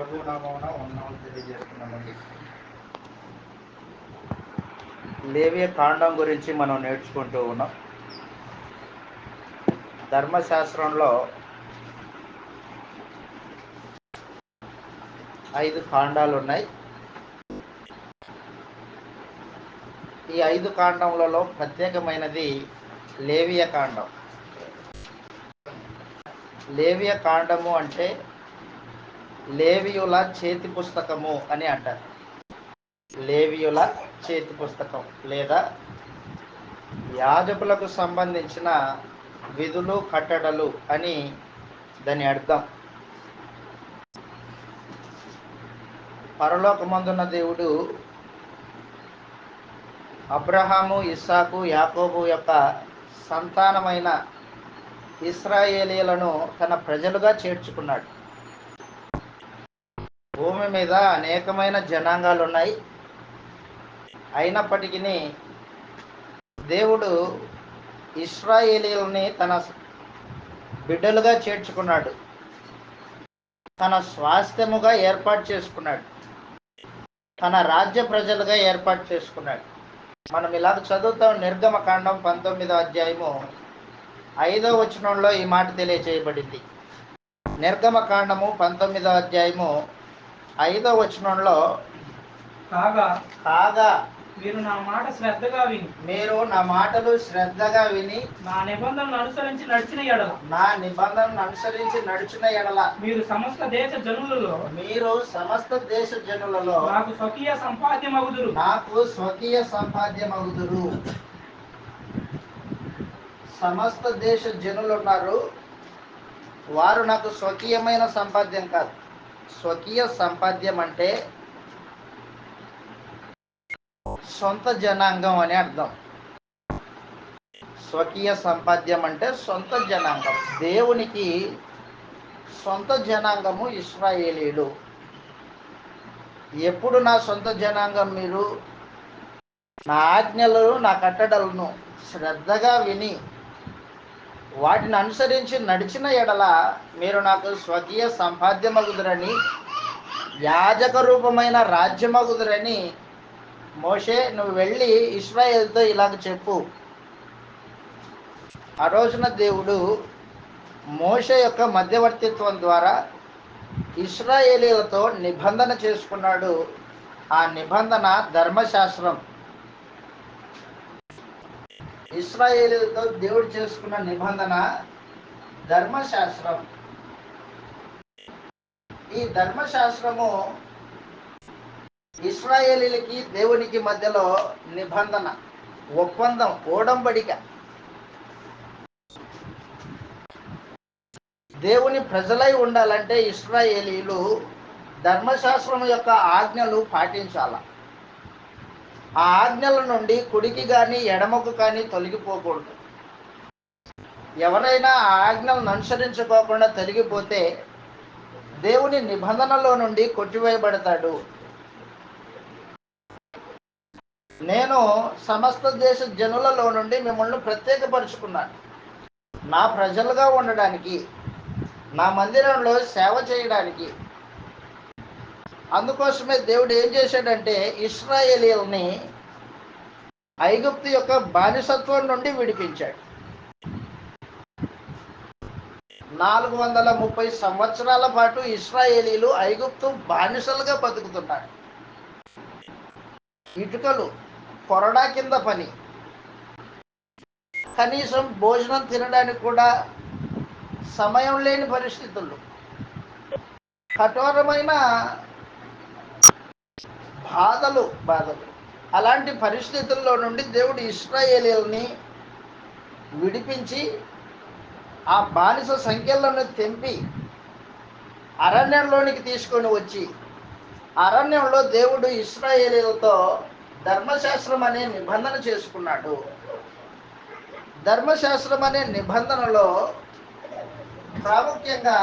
ప్రభు నామమున వందనాలు తెలియజేస్తున్నామండి. లేవియ కాండం గురించి మనం నేర్చుకుంటూ ఉన్నాం. ధర్మశాస్త్రంలో 5 కాండాలు ఉన్నాయి. ఈ 5 కాండములలో ప్రత్యేకమైనది లేవియ కాండం. లేవియ కాండము అంటే లేవియుల చేతి పుస్తకము అని అంటారు. లేవియుల చేతి పుస్తకం లేదా యాజకులకు సంబంధించిన విధులు కట్టడలు అని దాని అర్థం. పరలోకమందున్న దేవుడు అబ్రహాము, ఇస్సాకు, యాకోబు యొక్క సంతానమైన ఇశ్రాయేలీలను తన ప్రజలుగా చేర్చుకున్నాడు. భూమి మీద అనేకమైన జనాంగాలు ఉన్నాయి. అయినప్పటికీ దేవుడు ఇశ్రాయేలీలని తన బిడ్డలుగా చేర్చుకున్నాడు, తన స్వాస్థ్యముగా ఏర్పాటు చేసుకున్నాడు, తన రాజ్య ప్రజలుగా ఏర్పాటు చేసుకున్నాడు. మనం ఇలాగ చదువుతాం. నిర్గమకాండం 19వ అధ్యాయము 5వ వచనంలో ఈ మాట తెలియచేయబడింది. నిర్గమకాండము 19వ అధ్యాయము 5వ వచనంలో కాగా మీరు నా మాటలు శ్రద్ధగా విని నా నిబంధనను అనుసరించి నడిచిన ఎడల మీరు సమస్త దేశ జనులలో నాకు స్వకీయ సంపాద్యమగుదురు. సమస్త దేశ జనులు ఉన్నారు. వారు నాకు స్వకీయమైన సంపాద్యం కాదు. స్వకీయ సంపాద్యం అంటే సొంత జనాంగం అని అర్థం. స్వకీయ సంపాద్యం అంటే సొంత జనాంగం. దేవునికి సొంత జనాంగము ఇశ్రాయేలీలు. ఎప్పుడు నా సొంత జనాంగం మీరు నా ఆజ్ఞలను, నా కట్టడలను శ్రద్ధగా విని వాటిని అనుసరించి నడిచిన ఎడల మీరు నాకు స్వకీయ సంపాద్యమగుదురని, యాజక రూపమైన రాజ్యమగుదురని మోషే నువ్వు వెళ్ళి ఇశ్రాయేలుతో ఇలాగ చెప్పు. ఆ రోజున దేవుడు మోషే యొక్క మధ్యవర్తిత్వం ద్వారా ఇశ్రాయేలీలతో నిబంధన చేసుకున్నాడు. ఆ నిబంధన ధర్మశాస్త్రం. ఇశ్రాయేలీలతో దేవుడు చేసుకున్న నిబంధన ధర్మశాస్త్రం. ఈ ధర్మశాస్త్రము ఇశ్రాయేలీలకి దేవునికి మధ్యలో నిబంధన, ఒప్పందం, ఓడంబడిక. దేవుని ప్రజలై ఉండాలంటే ఇశ్రాయేలీలు ధర్మశాస్త్రం యొక్క ఆజ్ఞలు పాటించాల. ఆ ఆజ్ఞల నుండి కుడికి కానీ ఎడమకు కానీ తొలగిపోకూడదు. ఎవరైనా ఆ ఆజ్ఞలను అనుసరించుకోకుండా తొలగిపోతే దేవుని నిబంధనలో నుండి కొట్టివేయబడతాడు. నేను సమస్త దేశ జనులలో నుండి మిమ్మల్ని ప్రత్యేకపరుచుకున్నాను, నా ప్రజలుగా ఉండడానికి, నా మందిరంలో సేవ చేయడానికి. అందుకోసమే దేవుడు ఏం చేశాడంటే ఇశ్రాయేలీయుల్ని ఐగుప్తు యొక్క బానిసత్వం నుండి విడిపించాడు. 430 సంవత్సరాల పాటు ఇశ్రాయేలీలు ఐగుప్తు బానిసలుగా బతుకుతున్నారు. ఇటుకలు, కొరడా కింద పని, కనీసం భోజనం తినడానికి కూడా సమయం లేని పరిస్థితులు, కఠోరమైన బాధలు. అలాంటి పరిస్థితుల్లో నుండి దేవుడు ఇశ్రాయేలీయుల్ని విడిపించి ఆ బానిస సంఖ్యలను తెంపి అరణ్యంలోనికి తీసుకొని వచ్చి, అరణ్యంలో దేవుడు ఇశ్రాయేలీయులతో ధర్మశాస్త్రం అనే నిబంధన చేసుకున్నాడు. ధర్మశాస్త్రం అనే నిబంధనలో ప్రాముఖ్యంగా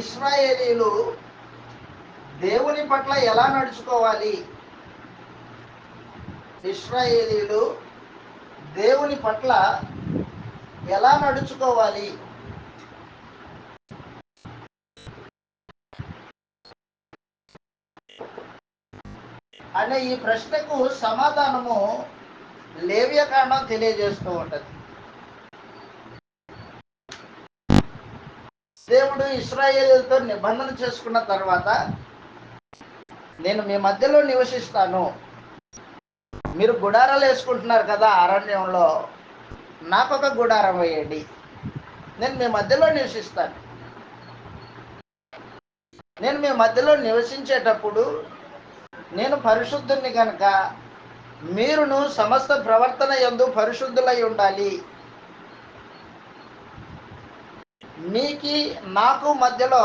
ఇశ్రాయేలీయులు దేవుని పట్ల ఎలా నడుచుకోవాలి, ఇశ్రాయేలీయులు దేవుని పట్ల ఎలా నడుచుకోవాలి, అనే ఈ ప్రశ్నకు సమాధానము లేవియకాండం తెలియజేస్తూ ఉంటది. దేవుడు ఇశ్రాయేలుతో నిబంధన చేసుకున్న తర్వాత, నేను మీ మధ్యలో నివసిస్తాను, మీరు గుడారాలు వేసుకుంటున్నారు కదా అరణ్యంలో, నాకొక గుడారం వేయండి, నేను మీ మధ్యలో నివసిస్తాను. నేను మీ మధ్యలో నివసించేటప్పుడు నేను పరిశుద్ధుని కనుక మీరును సమస్త ప్రవర్తన యందు పరిశుద్ధులై ఉండాలి. మీకి నాకు మధ్యలో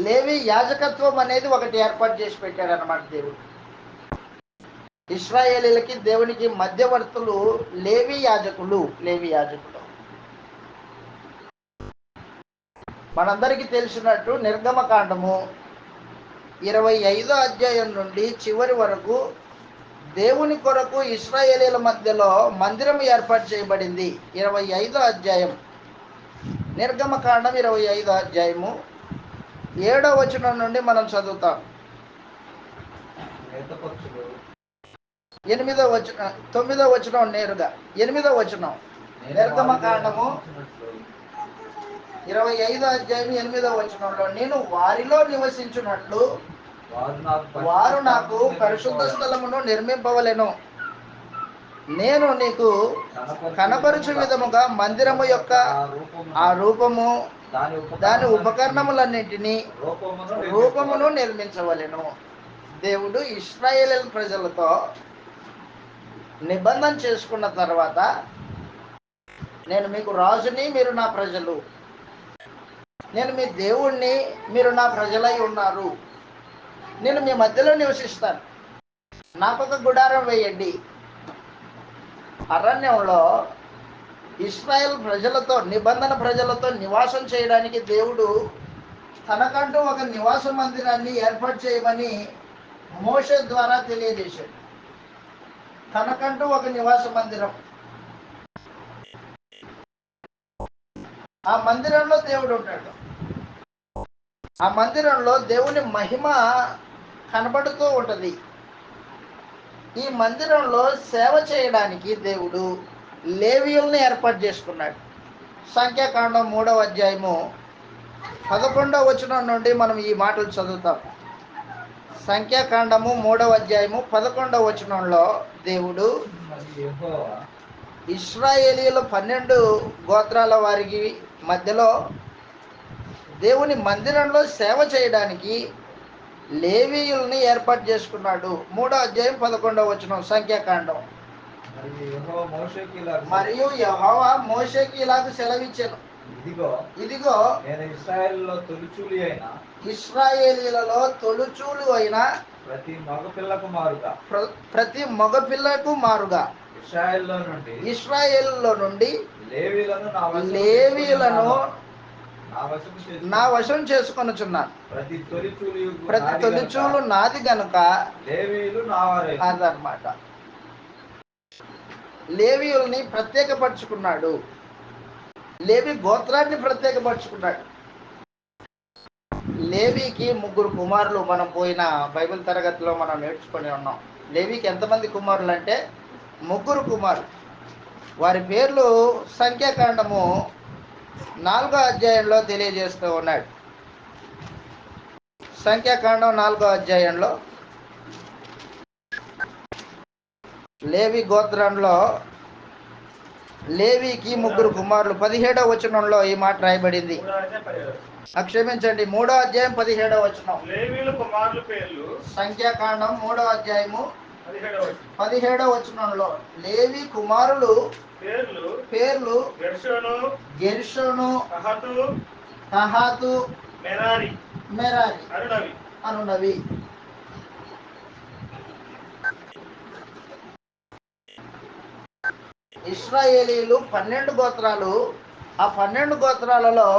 లేవి యాజకత్వం అనేది ఒకటి ఏర్పాటు చేసి పెట్టాడు అన్నమాట దేవుడు. ఇశ్రాయేలీలకి దేవునికి మధ్యవర్తులు లేవి యాజకులు. మనందరికీ తెలిసినట్టు నిర్గమకాండము 25వ అధ్యాయం నుండి చివరి వరకు దేవుని కొరకు ఇశ్రాయేలీల మధ్యలో మందిరం ఏర్పాటు చేయబడింది. 25వ అధ్యాయం నిర్గమకాండం 25వ అధ్యాయము 7వ వచనం నుండి మనం చదువుతాం. 8వ వచనం 9వ వచనం నేరుగా 8వ వచనం నిర్గమకాండము 25వ అధ్యాయం 8వ వచనంలో, నేను వారిలో నివసించున్నట్లు వారు నాకు పరిశుద్ధ స్థలమును నిర్మింపవలెను. నేను నీకు కనపరుచు విధముగా మందిరము యొక్క ఆ రూపము దాని ఉపకరణములన్నింటినీ రూపమును నిర్మించవలెను. దేవుడు ఇశ్రాయేలు ప్రజలతో నిబంధన చేసుకున్న తర్వాత, నేను మీకు రాజుని, మీరు నా ప్రజలు, నేను మీ దేవుణ్ణి, మీరు నా ప్రజలై ఉన్నారు, నేను మీ మధ్యలో నివసిస్తాను, నాకొక గుడారం వేయండి. అరణ్యంలో ఇశ్రాయేల్ ప్రజలతో, నిబంధన ప్రజలతో నివాసం చేయడానికి దేవుడు తనకంటూ ఒక నివాస మందిరాన్ని ఏర్పాటు చేయమని మోషే ద్వారా తెలియజేశాడు. తనకంటూ ఒక నివాస మందిరం, ఆ మందిరంలో దేవుడు ఉంటాడు. ఆ మందిరంలో దేవుని మహిమ కనబడుతూ ఉంటుంది. ఈ మందిరంలో సేవ చేయడానికి దేవుడు లేవీయుల్ని ఏర్పాటు చేసుకున్నాడు. సంఖ్యాకాండం 3వ అధ్యాయము 11వ వచనం నుండి మనం ఈ మాటలు చదువుతాం. సంఖ్యాకాండము 3వ అధ్యాయము 11వ వచనంలో దేవుడు ఇశ్రాయేలీయుల 12 గోత్రాల వారికి మధ్యలో దేవుని మందిరంలో సేవ చేయడానికి లేవీయుల్ని ఏర్పాటు చేసుకున్నాడు. 3వ అధ్యాయం 11వ వచనం సంఖ్యాకాండం. మరియు యెహోవా మోషేకి ఇలాగ సెలవిచ్చెను, ఇదిగో నేను ఇశ్రాయేలీయులలో తొలిచూలు అయిన ప్రతి మగపిల్లకు మారుగా ఇశ్రాయేలులో నుండి లేవీయులను నా వశం చేసుకొనుచున్నాను. ప్రతి తొలిచూలు నాది గనుక అదనమాట. లేవీయుల్ని ప్రత్యేకపరుచుకున్నాడు. లేవి గోత్రాన్ని ప్రత్యేకపరుచుకున్నాడు. లేవికి 3 కుమారులు. మనం పోయిన బైబిల్ తరగతిలో మనం నేర్చుకొని ఉన్నాం. లేవికి ఎంతమంది కుమారులు అంటే 3 కుమారులు. వారి పేర్లు సంఖ్యాకాండము 4వ అధ్యాయంలో తెలియజేస్తూ ఉన్నాడు. సంఖ్యాకాండం 4వ అధ్యాయంలో లేవి గోత్రంలో లేవికి 3 కుమారులు. 17వ వచనంలో ఈ మాట రాయబడింది. క్షమించండి, 3వ అధ్యాయం 17వ వచనం. లేవీయుల కుమారుల పేర్లు సంఖ్యాకాండం 3వ అధ్యాయము 17వ వచనంలో లేవి కుమారులు పేర్లు గెర్షోను, కహాతు, మెరారి అనునవి. ఇశ్రాయేలీలు 12 గోత్రాలు. ఆ 12 గోత్రాలలో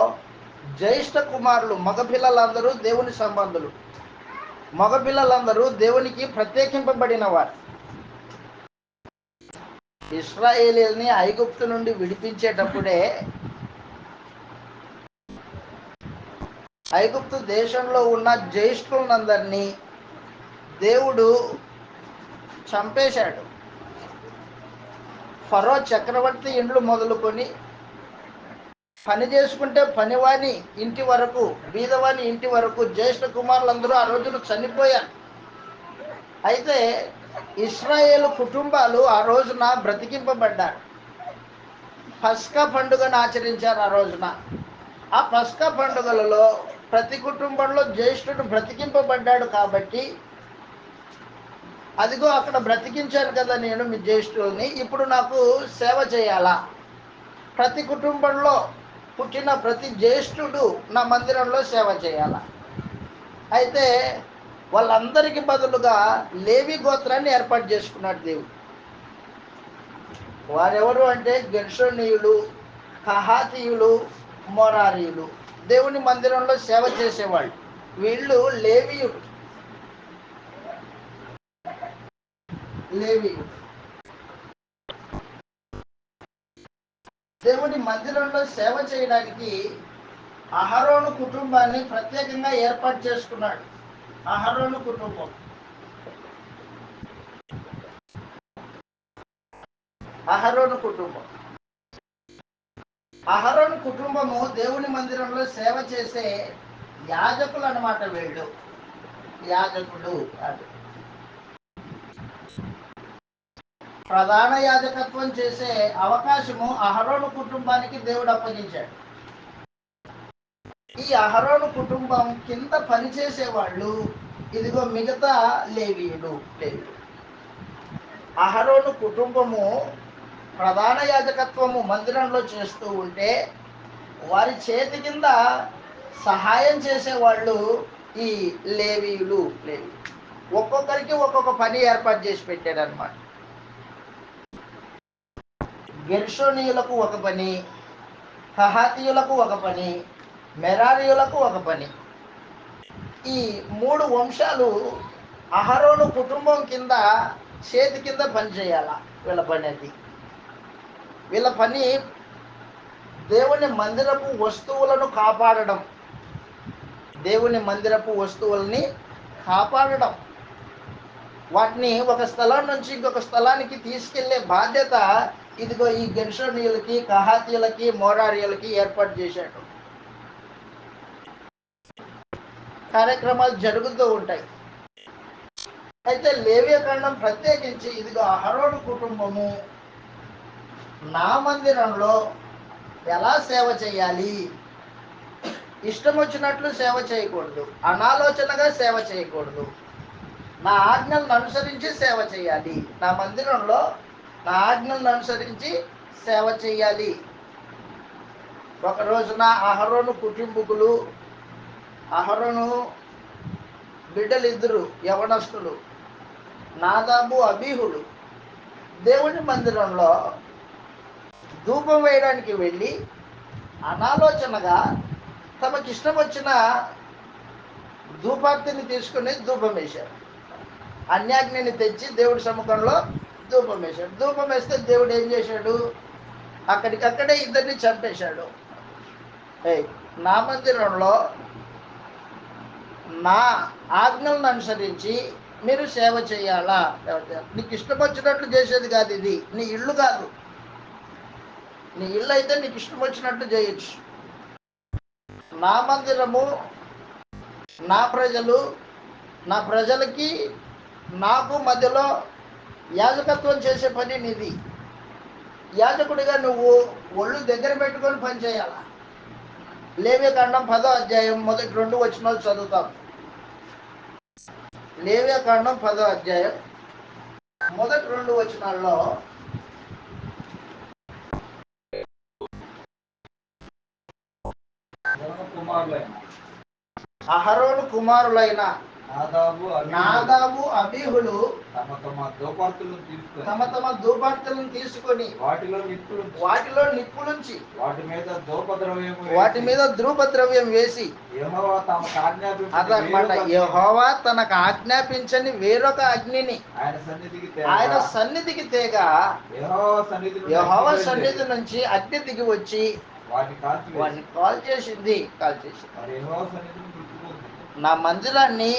జ్యేష్ఠ కుమారులు మగపిల్లలందరూ దేవుని సంబంధులు. మగపిల్లలందరూ దేవునికి ప్రత్యేకింపబడిన వారు. ఇశ్రాయేలీల్ని ఐగుప్తు నుండి విడిపించేటప్పుడే ఐగుప్తు దేశంలో ఉన్న జ్యేష్ఠులందరినీ దేవుడు చంపేశాడు. ఫరో చక్రవర్తి ఇండ్లు మొదలుకొని పని చేసుకుంటే పనివాని ఇంటి వరకు, బీదవాని ఇంటి వరకు జ్యేష్ఠ కుమారులందరూ ఆ రోజున చనిపోయారు. అయితే ఇశ్రాయేలు కుటుంబాలు ఆ రోజున బ్రతికింపబడ్డారు. పస్కా పండుగను ఆచరించారు. ఆ రోజున ఆ పస్కా పండుగలలో ప్రతి కుటుంబంలో జ్యేష్ఠుడు బ్రతికింపబడ్డాడు. కాబట్టి అదిగో అక్కడ బ్రతికించాను కదా నేను మీ జ్యేష్ఠుల్ని, ఇప్పుడు నాకు సేవ చేయాలా? ప్రతి కుటుంబంలో పుట్టిన ప్రతి జ్యేష్ఠుడు నా మందిరంలో సేవ చేయాల. అయితే వాళ్ళందరికీ బదులుగా లేవి గోత్రాన్ని ఏర్పాటు చేసుకున్నాడు దేవుడు. వారెవరు అంటే గెర్షోనీయులు, కహాతీయులు, మొరారీయులు. దేవుని మందిరంలో సేవ చేసేవాళ్ళు వీళ్ళు లేవీయులు. దేవుని మందిరంలో సేవ చేయడానికి అహరోను కుటుంబాన్ని ప్రత్యేకంగా ఏర్పాటు చేసుకున్నాడు. అహరోను కుటుంబం అహరోను కుటుంబము దేవుని మందిరంలో సేవ చేసే యాజకులు అన్నమాట. వీళ్ళు యాజకుడు. ప్రధాన యాజకత్వం చేసే అవకాశము అహరోను కుటుంబానికి దేవుడు అప్పగించాడు. ఈ అహరోను కుటుంబం కింద పనిచేసే వాళ్ళు ఇదిగో మిగతా లేవీయులు. అహరోను కుటుంబము ప్రధాన యాజకత్వము మందిరంలో చేస్తూ ఉంటే వారి చేతి కింద సహాయం చేసేవాళ్ళు ఈ లేవీయులు. ఒక్కొక్కరికి ఒక్కొక్క పని ఏర్పాటు చేసి పెట్టారు అన్నమాట. గెర్షోనీయులకు ఒక పని, కహాతీయులకు ఒక పని, మెరారీయులకు ఒక పని. ఈ 3 వంశాలు అహరోను కుటుంబం కింద చేతి కింద పని చేయాల. వీళ్ళ పని అది. వీళ్ళ పని దేవుని మందిరపు వస్తువులను కాపాడడం. దేవుని మందిరపు వస్తువుల్ని కాపాడడం, వాటిని ఒక స్థలం నుంచి ఇంకొక స్థలానికి తీసుకెళ్లే బాధ్యత ఇదిగో ఈ గెర్షోనీయులకి, కహాతీయులకి, మోరారీయులకి ఏర్పాటు చేశాడు. కార్యక్రమాలు జరుగుతూ ఉంటాయి. అయితే లేవియకాండం ప్రత్యేకించి ఇదిగో అహరోను కుటుంబము నా మందిరంలో ఎలా సేవ చేయాలి, ఇష్టం వచ్చినట్లు సేవ చేయకూడదు, అనాలోచనగా సేవ చేయకూడదు, నా ఆజ్ఞలను అనుసరించి సేవ చేయాలి. నా మందిరంలో నా ఆజ్ఞలను అనుసరించి సేవ చేయాలి. ఒక రోజున అహరోను కుటుంబకులు, అహరోను బిడ్డలిద్దరు యవనస్తులు, నాదాబు, అబీహుడు దేవుని మందిరంలో ధూపం వేయడానికి వెళ్ళి అనాలోచనగా తమకిష్టం వచ్చిన ధూపార్తిని తీసుకుని ధూపం వేశారు. అన్యాజ్ఞని తెచ్చి దేవుడి సముఖంలో ధూపం వేశాడు. ధూపం వేస్తే దేవుడు ఏం చేశాడు? అక్కడికక్కడే ఇద్దరిని చంపేశాడు. నా మందిరంలో నా ఆజ్ఞలను అనుసరించి మీరు సేవ చేయాలా? నీకు ఇష్టం వచ్చినట్లు చేసేది కాదు. ఇది నీ ఇల్లు కాదు. నీ ఇల్లు అయితే నీకు ఇష్టం వచ్చినట్టు చేయొచ్చు. నా మందిరము, నా ప్రజలు, నా ప్రజలకి నాకు మధ్యలో యాజకత్వం చేసే పని నీది. యాజకుడిగా నువ్వు ఒళ్ళు దగ్గర పెట్టుకొని పని చేయాల. లేవియకాండం 10వ అధ్యాయం మొదటి 2 వచనాలు చదువుతాం. లేవియకాండం 10వ అధ్యాయం మొదటి 2 వచనాల్లో అహరోను కుమారులైన నాదాబు, అబీహులు తమ తమ ధూపార్తులను తీసుకొని వాటిలో నిప్పులుంచి వాటి మీద ధూపద్రవ్యం వేసి అదనమాట యెహోవా తనకు ఆజ్ఞాపించని వేరొక అగ్నిని ఆయన సన్నిధికి తేగా యెహోవా సన్నిధి నుంచి అగ్ని దిగి వచ్చి వాటిని కాల్చేసింది. నా మందిరాన్ని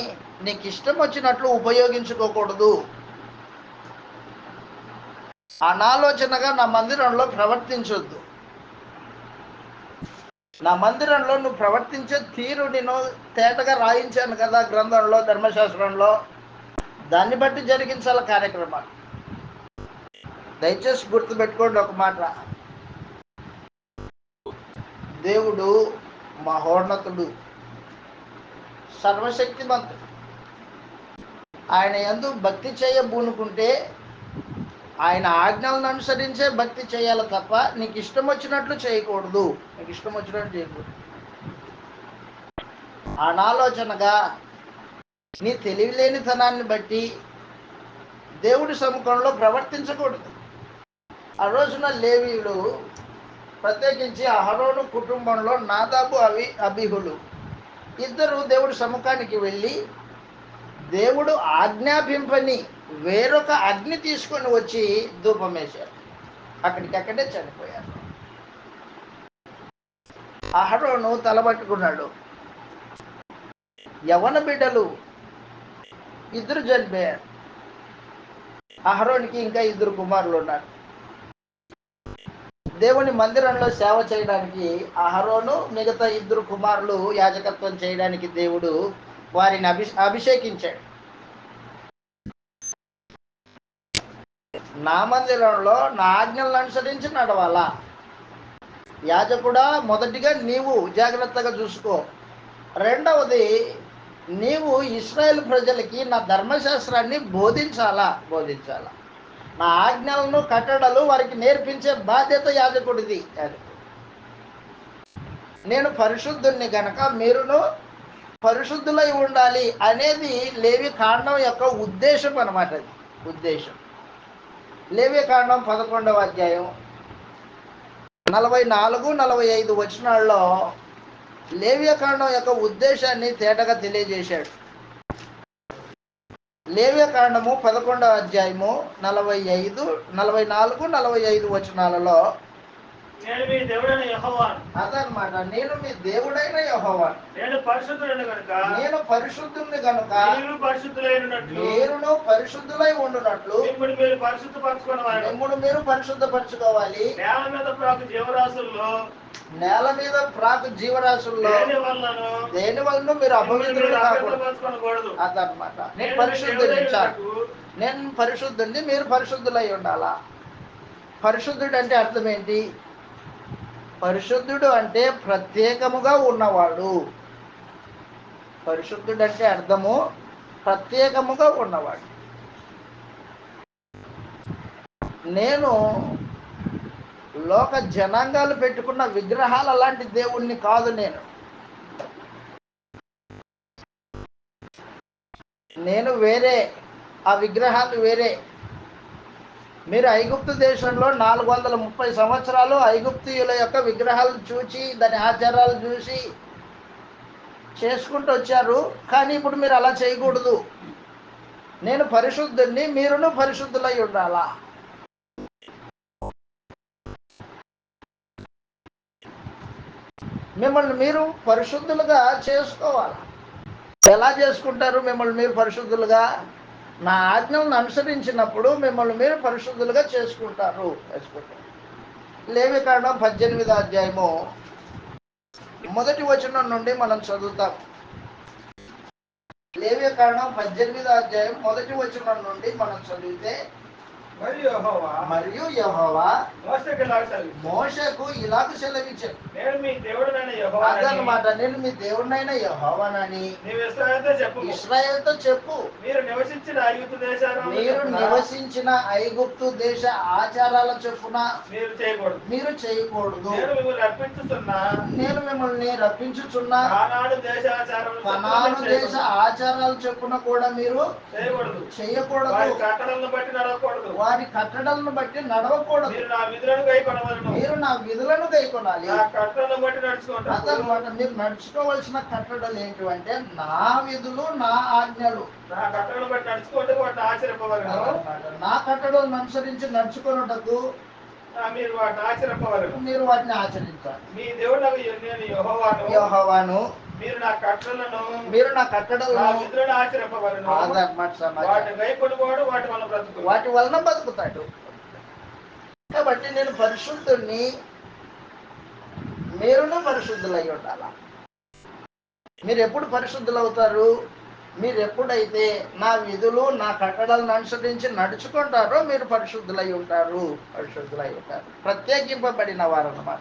నీకు ఇష్టం వచ్చినట్లు ఉపయోగించుకోకూడదు. అనాలోచనగా నా మందిరంలో ప్రవర్తించొద్దు. నా మందిరంలో నువ్వు ప్రవర్తించే తీరు నేను తేటగా రాయించాను కదా గ్రంథంలో, ధర్మశాస్త్రంలో. దాన్ని బట్టి జరిగించాల కార్యక్రమాలు. దయచేసి గుర్తుపెట్టుకోండి ఒక మాట, దేవుడు మహోన్నతుడు, సర్వశక్తిమంతుడు. ఆయన యందు భక్తి చేయబూనుకుంటే ఆయన ఆజ్ఞలను అనుసరించే భక్తి చేయాలి తప్ప నీకు ఇష్టం వచ్చినట్లు చేయకూడదు. నీకు ఇష్టం వచ్చినట్లు చేయకూడదు. అనాలోచనగా నీ తెలివిలేనితనాన్ని బట్టి దేవుడి సముఖంలో ప్రవర్తించకూడదు. ఆ రోజున లేవీయులు, ప్రత్యేకించి అహరోను కుటుంబంలో నాదాబు అబీహులు ఇద్దరు దేవుడి సముఖానికి వెళ్ళి దేవుడు ఆజ్ఞాపింపని వేరొక అగ్ని తీసుకొని వచ్చి ధూపం వేశారు. అక్కడికక్కడే చనిపోయారు. అహరోను తలబట్టుకున్నాడు. యవన బిడ్డలు ఇద్దరు చనిపోయారు. అహరోనికి ఇంకా ఇద్దరు కుమారులు ఉన్నారు. దేవుని మందిరంలో సేవ చేయడానికి అహరోను, మిగతా ఇద్దరు కుమారులు యాజకత్వం చేయడానికి దేవుడు వారిని అభిషేకించాడు. నా మందిరంలో నా ఆజ్ఞలను అనుసరించి నడవాలా. యాజకుడా, మొదటిగా నీవు జాగ్రత్తగా చూసుకో. రెండవది, నీవు ఇశ్రాయేల్ ప్రజలకి నా ధర్మశాస్త్రాన్ని బోధించాలా. నా ఆజ్ఞలను, కట్టడలు వారికి నేర్పించే బాధ్యత యాజకుడిది. నేను పరిశుద్ధుణ్ణి గనక మీరును పరిశుద్ధులై ఉండాలి అనేది లేవి కాండం యొక్క ఉద్దేశం అన్నమాట. అది ఉద్దేశం. లేవి కాండం 11వ అధ్యాయం 44-45 వచనాల్లో లేవి కాండం యొక్క ఉద్దేశాన్ని తేటగా తెలియజేశాడు. లేవి కాండము 11వ అధ్యాయము 44-45 వచనాలలో నేను మీ దేవుడైన యెహోవాను. అదనమాట, నేను మీ దేవుడైన యెహోవాను. నేను పరిశుద్ధుడైన గనుక నేను పరిశుద్ధుని గనుక మీరు పరిశుద్ధులై ఉన్నట్లు మీరును పరిశుద్ధులై ఉండునట్లు మిమ్మల్ని మీరు పరిశుద్ధపరచుకోవాలి. మిమ్మును మీరు పరిశుద్ధపరచుకోవాలి. నేల మీద ప్రాకు జీవరాశుల్లో నేల మీద ప్రాకు జీవరాశుల్లో దేని వలన మీరు అపవిత్రులు కాకూడదు. అదనమాట, నేను పరిశుద్ధుని. నేను పరిశుద్ధుని, మీరు పరిశుద్ధులై ఉండాలా. పరిశుద్ధుడు అంటే అర్థం ఏంటి? పరిశుద్ధుడు అంటే ప్రత్యేకముగా ఉన్నవాడు. పరిశుద్ధుడు అంటే అర్థము ప్రత్యేకముగా ఉన్నవాడు. నేను లోక జనాంగాలు పెట్టుకున్న విగ్రహాల లాంటి దేవుణ్ణి కాదు. నేను వేరే, ఆ విగ్రహాలు వేరే. మీరు ఐగుప్తు దేశంలో 430 సంవత్సరాలు ఐగుప్తీయుల యొక్క విగ్రహాలు చూసి, దాని ఆచారాలు చూసి చేసుకుంటూ వచ్చారు. కానీ ఇప్పుడు మీరు అలా చేయకూడదు. నేను పరిశుద్ధుణ్ణి, మీరును పరిశుద్ధులై ఉండాలా. మిమ్మల్ని మీరు పరిశుద్ధులుగా చేసుకోవాలి. ఎలా చేసుకుంటారు మిమ్మల్ని మీరు పరిశుద్ధులుగా? నా ఆజ్ఞలను అనుసరించినప్పుడు మిమ్మల్ని మీరు పరిశుద్ధులుగా చేసుకుంటారు. లేవి కాండం 18వ అధ్యాయము 1వ వచనం నుండి మనం చదువుతాం. లేవి కాండం 18వ అధ్యాయం 1వ వచనం నుండి మనం చదివితే, మరియు యెహోవా మోషేకు ఇలాగ సెలవిచ్చాడు. అదనమాట, నేను మీ దేవుడినైన యెహోవానని ఇశ్రాయేలుతో చెప్పు. మీరు నివసించిన ఐగుప్తు దేశ ఆచారాల చొప్పున మీరు చేయకూడదు. నేను మిమ్మల్ని రప్పించుచున్న కనాను దేశ ఆచారాల చొప్పున కూడా మీరు చేయకూడదు. వారి కట్టడలను బట్టి నడవకూడదు. మీరు నా విధులను గైకొనాలి. అదనమాట, మీరు నడుచుకోవాల్సిన కట్టడలు ఏంటివంటే నా విధులు, నా ఆజ్ఞలు. నా కట్టడలను అనుసరించి నడుచుకున్నటకు మీరు వాటిని ఆచరింపవలెను. మీరు వాటిని ఆచరించాలి. మీ దేవుడు యెహోవాను మీరు నా కట్టడలను నా నా కట్టడలను విధులను ఆచరింపవలెను. అదన్నమాట సమాచారం. వాటి గైకొనువాడు వాటి వలన బ్రతుకును. వాటి వలన బతుకుతాడు. కాబట్టి నేను పరిశుద్ధుణ్ణి, మీరును పరిశుద్ధులై ఉండాల. మీరు ఎప్పుడు పరిశుద్ధులు అవుతారు? మీరు ఎప్పుడైతే నా విధులు నా కట్టడలను అనుసరించి నడుచుకుంటారో మీరు పరిశుద్ధులై ఉంటారు. ప్రత్యేకింపబడిన వారు అన్నమాట.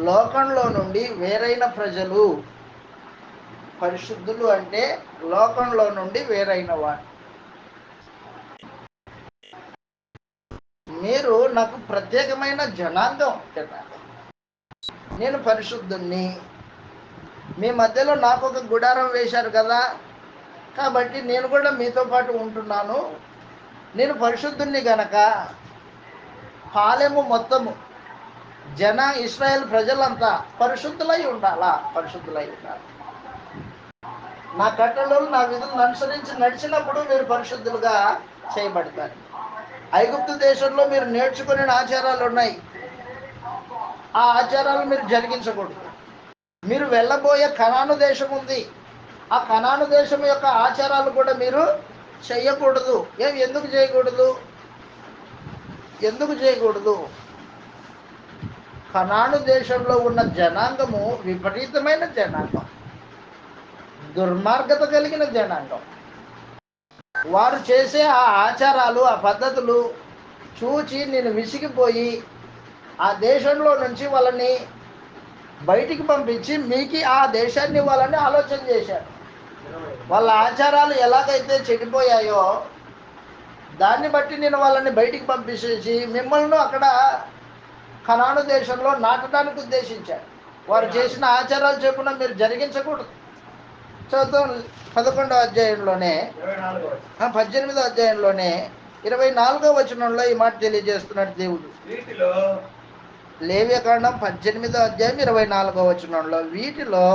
లోకంలో నుండి వేరైన ప్రజలు. పరిశుద్ధులు అంటే లోకంలో నుండి వేరైన వారు. మీరు నాకు ప్రత్యేకమైన జనాంగం చెప్పారు. నేను పరిశుద్ధుణ్ణి. మీ మధ్యలో నాకు ఒక గుడారం వేశారు కదా, కాబట్టి నేను కూడా మీతో పాటు ఉంటున్నాను. నేను పరిశుద్ధుణ్ణి గనక పాలెము మొత్తము ఇశ్రాయేల్ ప్రజలంతా పరిశుద్ధులై ఉండాలా. నా కట్టడలు నా విధులను అనుసరించి నడిచినప్పుడు మీరు పరిశుద్ధులుగా చేయబడతారు. ఐగుప్తు దేశంలో మీరు నేర్చుకునే ఆచారాలు ఉన్నాయి. ఆ ఆచారాలు మీరు జరిగించకూడదు. మీరు వెళ్ళబోయే కనాను దేశం ఉంది. ఆ కనాను దేశం యొక్క ఆచారాలు కూడా మీరు చేయకూడదు. ఎందుకు చేయకూడదు? కనాను దేశంలో ఉన్న జనాంగము విపరీతమైన జనాంగం, దుర్మార్గత కలిగిన జనాంగం. వారు చేసే ఆ ఆచారాలు, ఆ పద్ధతులు చూచి నేను విసిగిపోయి ఆ దేశంలో నుంచి వాళ్ళని బయటికి పంపించి మీకు ఆ దేశాన్ని వాళ్ళని ఆలోచన చేశారు. వాళ్ళ ఆచారాలు ఎలాగైతే చెడిపోయాయో దాన్ని బట్టి నేను వాళ్ళని బయటికి పంపించేసి మిమ్మల్ని అక్కడ కనాను దేశంలో నాటడానికి ఉద్దేశించారు. వారు చేసిన ఆచారాలు చెప్పున మీరు జరిగించకూడదు. చదువు 11వ అధ్యాయంలోనే 18వ అధ్యాయంలోనే 24వ వచనంలో ఈ మాట తెలియజేస్తున్నాడు దేవుడు. లేవ్యకాండం 18వ అధ్యాయం 24వ వచనంలో వీటిలో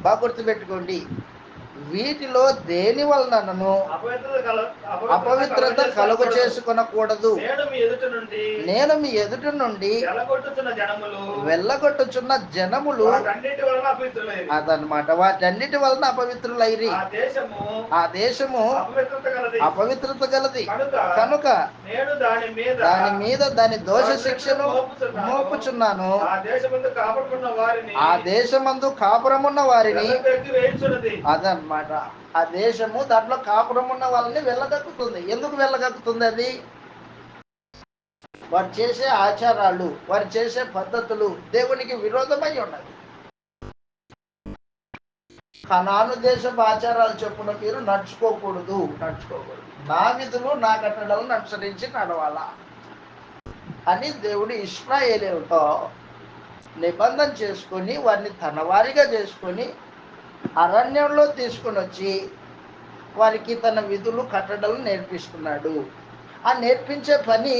బాగా గుర్తుపెట్టుకోండి, వీటిలో దేని వలనను అపవిత్రత కలుగు చేసుకొనకూడదు. నేను మీ ఎదుట నుండి వెళ్ళగొట్టుచున్న జనములు అదనమాట, వాటన్నిటి వలన అపవిత్రులైరి. ఆ దేశము అపవిత్రత గలది కనుక దాని మీద దాని దోష శిక్షను మోపుచున్నాను. ఆ దేశమందు కాపురమున్న వారిని అదనమాట, ఆ దేశము దాంట్లో కాపురం ఉన్న వాళ్ళని వెళ్ళగక్కుతుంది. ఎందుకు వెళ్ళగక్కుతుంది? అది వారు చేసే ఆచారాలు, వారు చేసే పద్ధతులు దేవునికి విరోధమై ఉన్నది. కనాను దేశపు ఆచారాలు చెప్పున మీరు నడుచుకోకూడదు. నా విధులు నా కట్టడలను అనుసరించి నడవాలా అని దేవుడు ఇశ్రాయేలీయులతో నిబంధన చేసుకొని వారిని తన వారిగా చేసుకొని అరణ్యంలో తీసుకుని వచ్చి వారికి తన విధులు కట్టడలు నేర్పిస్తున్నాడు. ఆ నేర్పించే పని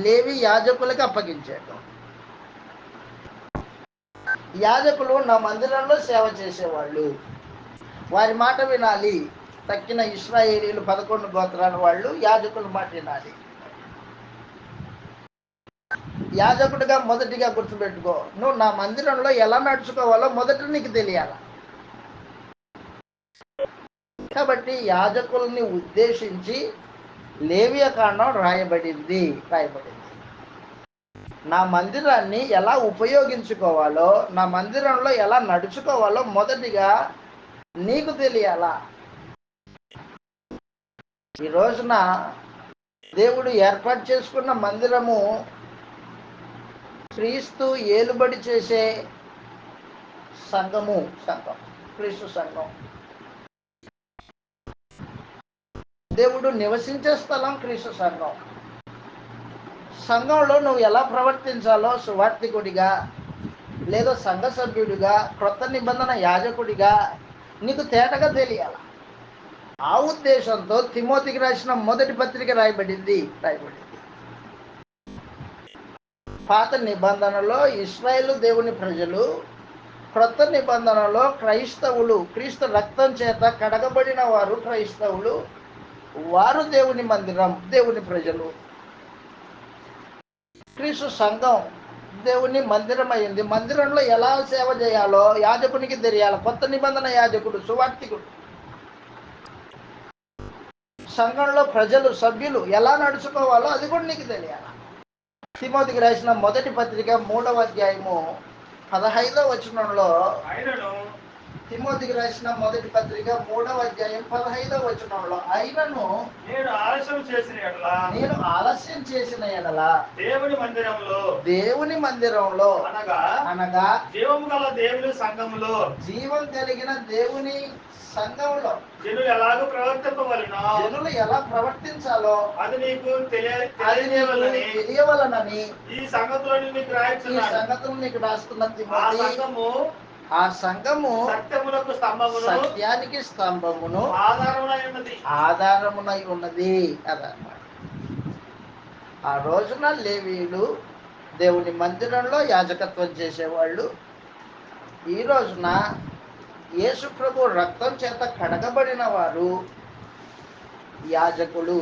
లేవి యాజకులకు అప్పగించాడు. యాజకులు నా మందిరంలో సేవ చేసేవాళ్ళు, వారి మాట వినాలి. తక్కిన ఇశ్రాయేలీయులు 11 గోత్రాల వాళ్ళు యాజకుల మాట వినాలి. యాజకుడిగా మొదటిగా గుర్తుపెట్టుకో, నువ్వు నా మందిరంలో ఎలా నడుచుకోవాలో మొదట నీకు తెలియాలి. కాబట్టి యాజకుల్ని ఉద్దేశించి లేవియకాండం రాయబడింది. నా మందిరాన్ని ఎలా ఉపయోగించుకోవాలో, నా మందిరంలో ఎలా నడుచుకోవాలో మొదటిగా నీకు తెలియాలా. ఈ రోజున దేవుడు ఏర్పాటు చేసుకున్న మందిరము క్రీస్తు ఏలుబడి చేసే సంఘం, క్రీస్తు సంఘం. దేవుడు నివసించే స్థలం క్రీస్తు సంఘం. సంఘంలో నువ్వు ఎలా ప్రవర్తించాలో సువార్థికుడిగా లేదా సంఘ సభ్యుడిగా, క్రొత్త నిబంధన యాజకుడిగా నీకు తేటగా తెలియాలి. ఆ ఉద్దేశంతో తిమోతికి రాసిన మొదటి పత్రిక రాయబడింది. పాత నిబంధనలో ఇశ్రాయేలు దేవుని ప్రజలు, క్రొత్త నిబంధనలో క్రైస్తవులు, క్రీస్తు రక్తం చేత కడగబడిన వారు క్రైస్తవులు. వారు దేవుని మందిరం, దేవుని ప్రజలు. క్రీస్తు సంఘం దేవుని మందిరం అయింది. మందిరంలో ఎలా సేవ చేయాలో యాజకునికి తెలియాలి. కొత్త నిబంధన యాజకుడు, సువార్తికుడు. సంఘంలో ప్రజలు, సభ్యులు ఎలా నడుచుకోవాలో అది కూడా నీకు తెలియాలి. తిమోతికి రాసిన మొదటి పత్రిక 3వ అధ్యాయము 15వ వచనంలో, ఆయనను తిమోతికి రాసిన మొదటి పత్రిక 3వ అధ్యాయం 15వ వచనంలో, అయినను నేను ఆలస్యం చేసిన ఎడల నేను ఆలస్యం చేసిన ఎడల దేవుని మందిరంలో దేవుని మందిరంలో అనగా జీవము గల దేవుని సంఘములో జీవం కలిగిన దేవుని సంఘంలో జనులు ఎలాగో ప్రవర్తింపవలెనో జనులు ఎలా ప్రవర్తించాలో అది నీకు అది నీకు తెలియవలనని ఈ సంగతులను నీకు ఈ రాయించున్నాను. సంగతులు నీకు రాస్తున్న ఆ తిమోతి, సంఘము ఆ సంఘము సత్యములకు స్తంభమును సత్యానికి స్తంభమును ఆధారమునై ఉన్నది. ఆధారమునై ఉన్నది అదన్నమాట. ఆ రోజున లేవీయులు దేవుని మందిరంలో యాజకత్వం చేసేవాళ్ళు. ఈ రోజున యేసు ప్రభు రక్తం చేత కడగబడిన వారు యాజకులు.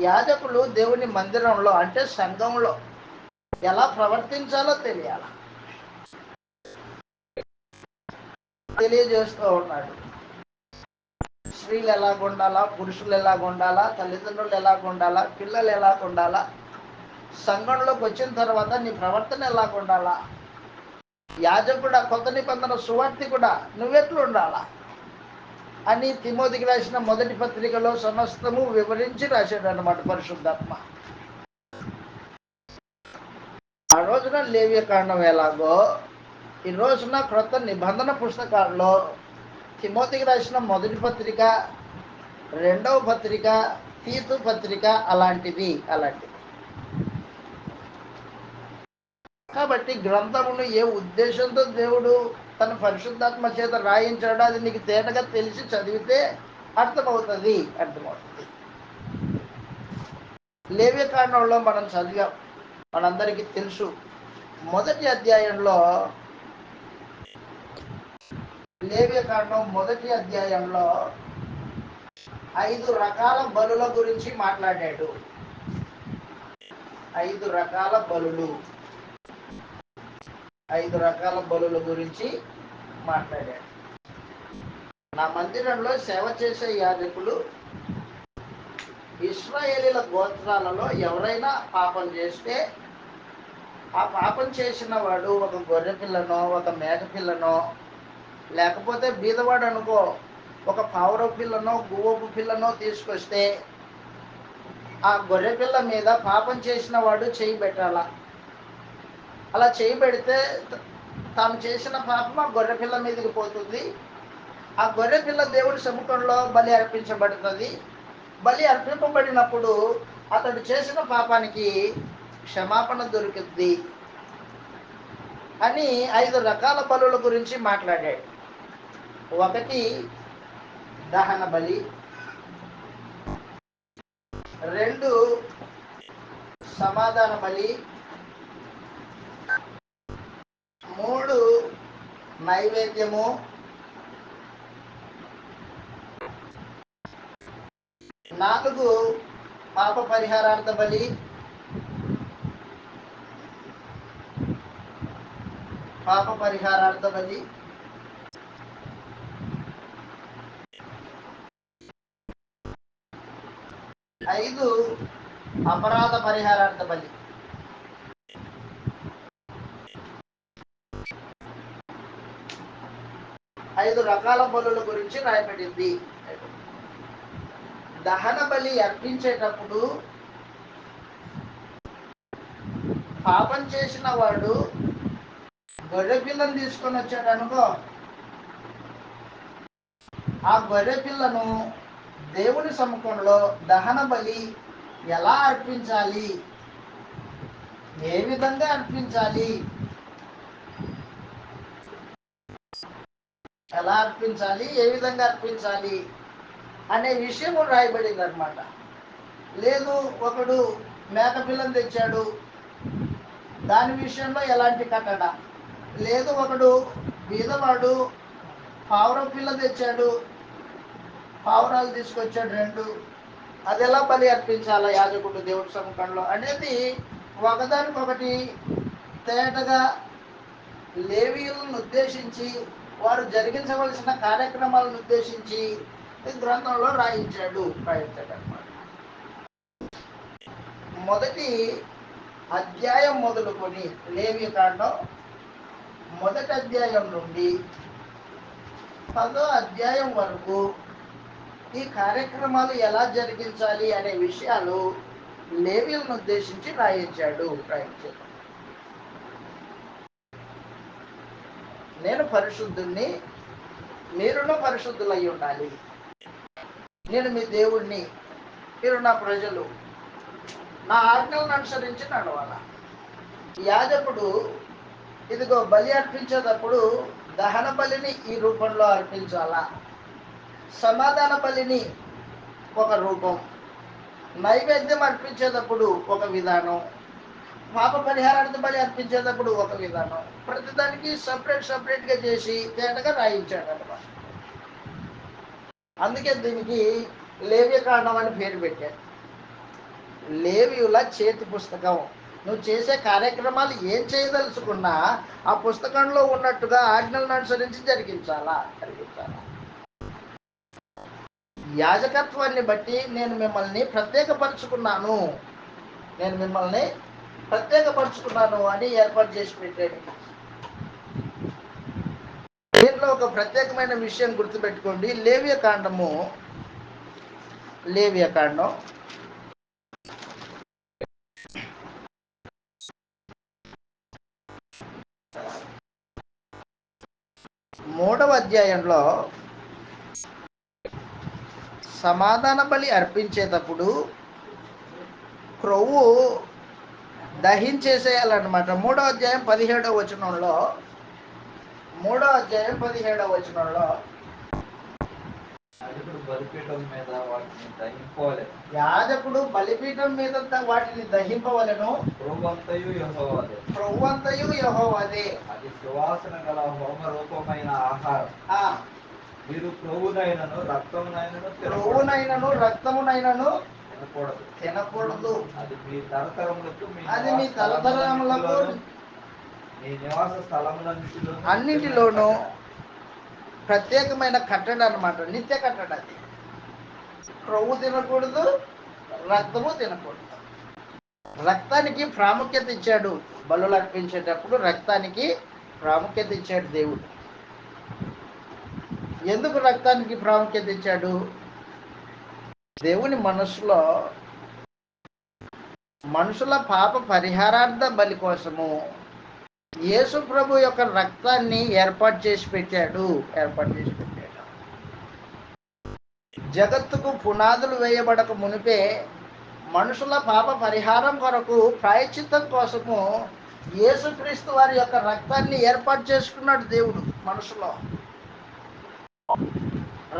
యాజకులు దేవుని మందిరంలో అంటే సంఘంలో ఎలా ప్రవర్తించాలో తెలియజేస్తూ ఉన్నాడు. స్త్రీలు ఎలాగుండాలా, పురుషులు ఎలాగుండాలా, తల్లిదండ్రులు ఎలాగుండాలా, పిల్లలు ఎలాగుండాలా, సంఘంలోకి వచ్చిన తర్వాత నీ ప్రవర్తన ఎలాగుండాలా, యాజకుడా, కొత్త నిబంధన సువార్తికుడా నువ్వెట్లు ఉండాలా అని తిమోతికి రాసిన మొదటి పత్రికలో సమస్తము వివరించి రాశాడు అన్నమాట పరిశుద్ధాత్మ. ఆ రోజున లేవియ కాండం ఎలాగో ఈ రోజున క్రొత్త నిబంధన పుస్తకాల్లో తిమోతికి రాసిన మొదటి పత్రిక, 2వ పత్రిక, తీతు పత్రిక అలాంటిది. కాబట్టి గ్రంథమును ఏ ఉద్దేశంతో దేవుడు తన పరిశుద్ధాత్మ చేత రాయించాడో అది నీకు తేటగా తెలిసి చదివితే అర్థమవుతుంది. లేవియ కాండంలో మనం చదివాం, మనందరికీ తెలుసు. మొదటి అధ్యాయంలో లేవియ కాండం మొదటి అధ్యాయంలో 5 రకాల బలుల గురించి మాట్లాడాడు. 5 రకాల బలులు, 5 రకాల బలుల గురించి మాట్లాడాడు. నా మందిరంలో సేవ చేసే యాజకులు ఇశ్రాయేలీల గోత్రాలలో ఎవరైనా పాపం చేస్తే ఆ పాపం చేసిన వాడు ఒక గొర్రె పిల్లనో, ఒక మేక పిల్లనో, లేకపోతే బీదవాడు అనుకో ఒక పావురపు పిల్లనో, గువ్వపు పిల్లనో తీసుకొస్తే ఆ గొర్రె పిల్ల మీద పాపం చేసిన వాడు చేయి పెట్టాల. అలా చేయి పెడితే తాను చేసిన పాపం ఆ గొర్రె పిల్ల మీదకి పోతుంది. ఆ గొర్రె పిల్ల దేవుడి సముఖంలో బలి అర్పించబడుతుంది. బలి అర్పింపబడినప్పుడు అతడు చేసిన పాపానికి క్షమాపణ దొరుకుతుంది అని 5 రకాల బలుల గురించి మాట్లాడాడు. 1 దహన బలి, 2 సమాధాన బలి, 3 నైవేద్యము, 4 పాప పరిహారార్థ బలి, 5 అపరాధ పరిహారార్థ బలి. ఐదు రకాల బలుల గురించి రాయబడింది. దహన బలి అర్పించేటప్పుడు పాపం చేసిన వాడు గొర్రె పిల్లను తీసుకొని వచ్చాడు అనుకో, ఆ గొర్రె పిల్లను దేవుని సముఖంలో దహన బలి ఎలా అర్పించాలి, ఏ విధంగా అర్పించాలి, అనే విషయం రాయబడింది అనమాట. లేదు ఒకడు మేక పిల్లని తెచ్చాడు, దాని విషయంలో ఎలాంటి కట్టడ లేదు. ఒకడు బీదవాడు పావురం పిల్ల తెచ్చాడు, పావురాలు తీసుకొచ్చాడు 2, అది ఎలా బలి అర్పించాలా యాజకుడు దేవుడి సముఖంలో అనేది ఒకదానికొకటి తేటగా లేవీయులను ఉద్దేశించి వారు జరిగించవలసిన కార్యక్రమాలను ఉద్దేశించి ఈ గ్రంథంలో రాయించాడన్నమాట. మొదటి అధ్యాయం మొదలుకొని లేవి కాండం మొదటి అధ్యాయం నుండి 10వ అధ్యాయం వరకు ఈ కార్యక్రమాలు ఎలా జరిగించాలి అనే విషయాలు లేవీయులను ఉద్దేశించి రాయించాడు. నేను పరిశుద్ధుణ్ణి, మీరును పరిశుద్ధులై ఉండాలి. నేను మీ దేవుణ్ణి, మీరు నా ప్రజలు. నా ఆజ్ఞలను అనుసరించి నడవాల. యాజకుడు ఇదిగో బలి అర్పించేటప్పుడు దహన బలిని ఈ రూపంలో అర్పించాలా, సమాధాన బలిని ఒక రూపం, నైవేద్యం అర్పించేటప్పుడు ఒక విధానం, పాప పరిహారార్థ బలి అర్పించేటప్పుడు ఒక విధానం, ప్రతిదానికి సపరేట్గా చేసి తేటగా రాయించాడు అన్నమాట. అందుకే దీనికి లేవి కాండం అని పేరు పెట్టాడు. లేవీయుల చేతి పుస్తకం. నువ్వు చేసే కార్యక్రమాలు ఏం చేయదలుచుకున్నా ఆ పుస్తకంలో ఉన్నట్టుగా ఆజ్ఞలను అనుసరించి జరిగించాలా. యాజకత్వాన్ని బట్టి నేను మిమ్మల్ని ప్రత్యేకపరుచుకున్నాను అని ఏర్పాటు చేసి పెట్టాడు. దీంట్లో ఒక ప్రత్యేకమైన విషయం గుర్తుపెట్టుకోండి. లేవియ కాండం మూడవ అధ్యాయంలో సమాధాన బలి అర్పించేటప్పుడు క్రొవ్వు దహించేసేయాలన్నమాట. 3వ అధ్యాయం 17వ వచనంలో యాజకుడు బలిపీఠం మీద వాటిని దహింపవలెను. క్రొవ్వంతయు యెహోవాదే. అది సువాసన గల హోమ రూపమైన ఆహారం. మీరు క్రొవ్వునైనను రక్తమునైనను తినకూడదు. అది మీ తరతరములకు మీ నివాస అన్నిటిలోనూ ప్రత్యేకమైన కట్టడ అన్నమాట. నిత్య కట్టడ. అది క్రొవ్వు తినకూడదు, రక్తము తినకూడదు. రక్తానికి ప్రాముఖ్యత ఇచ్చాడు. బలులు అర్పించేటప్పుడు రక్తానికి ప్రాముఖ్యత ఇచ్చాడు దేవుడు. ఎందుకు రక్తానికి ప్రాముఖ్యత ఇచ్చాడు? దేవుని మనసులో మనుషుల పాప పరిహారార్థ బలి కోసము యేసు ప్రభు యొక్క రక్తాన్ని ఏర్పాటు చేసి పెట్టాడు. జగత్తుకు పునాదులు వేయబడక మునిపే మనుషుల పాప పరిహారం కొరకు ప్రాయశ్చిత్తం కోసము యేసుక్రీస్తు వారి యొక్క రక్తాన్ని ఏర్పాటు చేసుకున్నాడు దేవుడు. మనసులో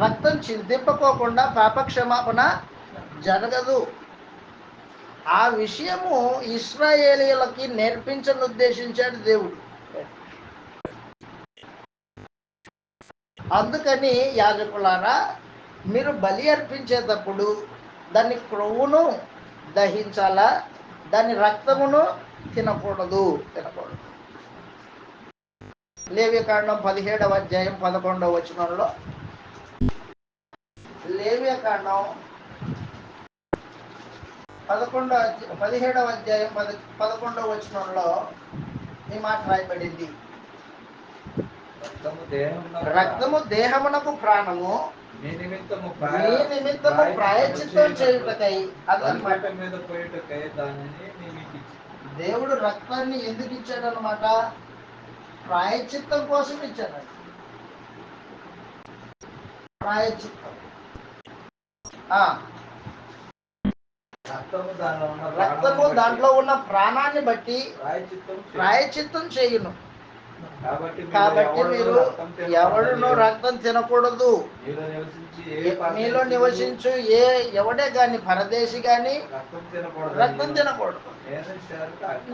రక్తం చిందింపకోకుండా పాప క్షమాపణ జరగదు. ఆ విషయము ఇశ్రాయేలీయులకి నేర్పించని ఉద్దేశించాడు దేవుడు. అందుకని యాజకులారా, మీరు బలి అర్పించేటప్పుడు దాని క్రొవ్వును దహించాలా, దాని రక్తమును తినకూడదు. లేవియకాండం 17వ అధ్యాయం 11వ వచనంలో, లేవియకాండం 17వ అధ్యాయం 11వ వచనంలో ఈ మాట రాయబడింది. రక్తము దేహమునకు ప్రాణము, మీ నిమిత్తము ప్రాయశ్చిత్తం చేయుటకై. దేవుడు రక్తాన్ని ఎందుకు ఇచ్చాడనమాట? ప్రాయశ్చిత్తం కోసం ఇచ్చాడు. ప్రాయశ్చిత్తం. రక్తము దాంట్లో ఉన్న ప్రాణాన్ని బట్టి ప్రాయశ్చిత్తం చేయును. కాబట్టి మీరు ఎవడునో రక్తం తినకూడదు. మీలో నివసించు ఎవడే గాని, పరదేశి గాని రక్తం తినకూడదు.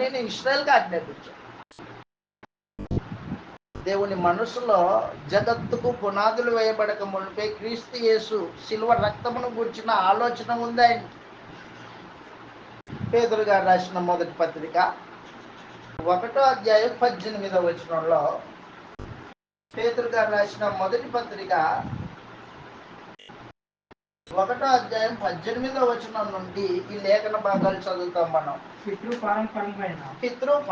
నేను ఇశ్రాయేలుకి ఆజ్ఞాపించాను. దేవుని మనసులో జగత్తుకు పునాదులు వేయబడక మునిపే క్రీస్తు యేసు శిలువ రక్తమును గురించిన ఆలోచన ఉంది ఆయన. పేతురు గారు రాసిన మొదటి పత్రిక 1వ అధ్యాయం 18వ వచనంలో, పేతురు గారు రాసిన మొదటి పత్రిక 1వ అధ్యాయం 18వ వచనం నుండి ఈ లేఖన భాగాలు చదువుతాం మనం. పితృ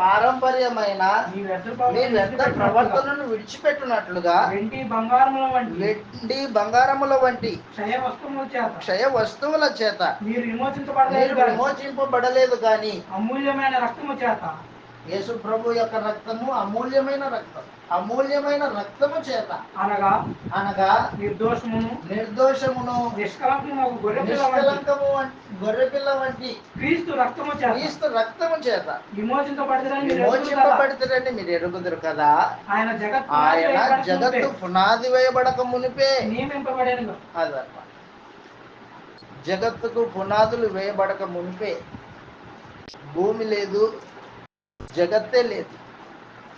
పారంపర్యమైన మీ వ్యర్థ ప్రవర్తనను విడిచిపెట్టినట్లుగా వెండి బంగారముల వంటి క్షయ వస్తువుల చేత మీరు విమోచింపబడలేదు కానీ అమూల్యమైన రక్తము చేత, యేసు ప్రభు యొక్క రక్తము అమూల్యమైన రక్తం, అమూల్యమైన రక్తము చేత అనగా నిర్దోషమును నిష్కలంకము గొర్రెపిల్ల వంటి క్రీస్తు రక్తము చేత విమోచింపబడితేరని మీరు ఎరుగుదురు కదా. ఆయన జగత్తు పునాది వేయబడక మునిపే నియమింపబడెను. అదన్నమాట. జగత్తుకు పునాదులు వేయబడక మునిపే, భూమి లేదు, జగత్తే లేదు,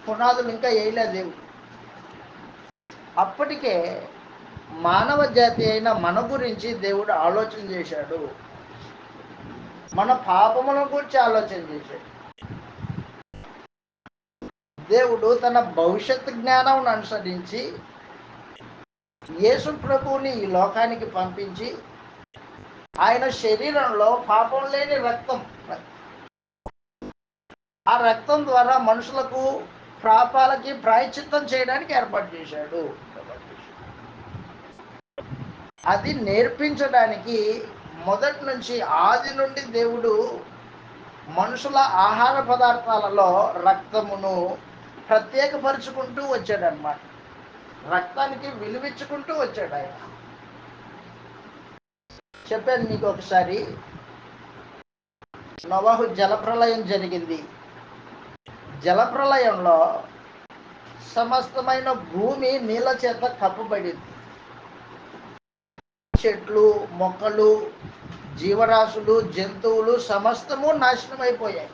పునాదులు ఇంకా వేయలేదు దేవుడు. అప్పటికే మానవ జాతి అయిన మన గురించి దేవుడు ఆలోచన చేశాడు, మన పాపముల గురించి ఆలోచన చేశాడు. దేవుడు తన భవిష్యత్ జ్ఞానం అనుసరించి యేసు ప్రభువుని ఈ లోకానికి పంపించి ఆయన శరీరంలో పాపం లేని రక్తం, ఆ రక్తం ద్వారా మనుషులకు పాపాలకి ప్రాయశ్చిత్తం చేయడానికి ఏర్పాటు చేశాడు. అది నేర్పించడానికి మొదటి నుంచి ఆది నుండి దేవుడు మనుషుల ఆహార పదార్థాలలో రక్తమును ప్రత్యేకపరుచుకుంటూ వచ్చాడనమాట. రక్తానికి విలువించుకుంటూ వచ్చాడు ఆయన. చెప్పాను మీకు ఒకసారి, నోవహు జలప్రలయం జరిగింది. జలప్రలయంలో సమస్తమైన భూమి నీళ్ళ చేత కప్పబడింది. చెట్లు, మొక్కలు, జీవరాశులు, జంతువులు సమస్తము నాశనం అయిపోయాయి.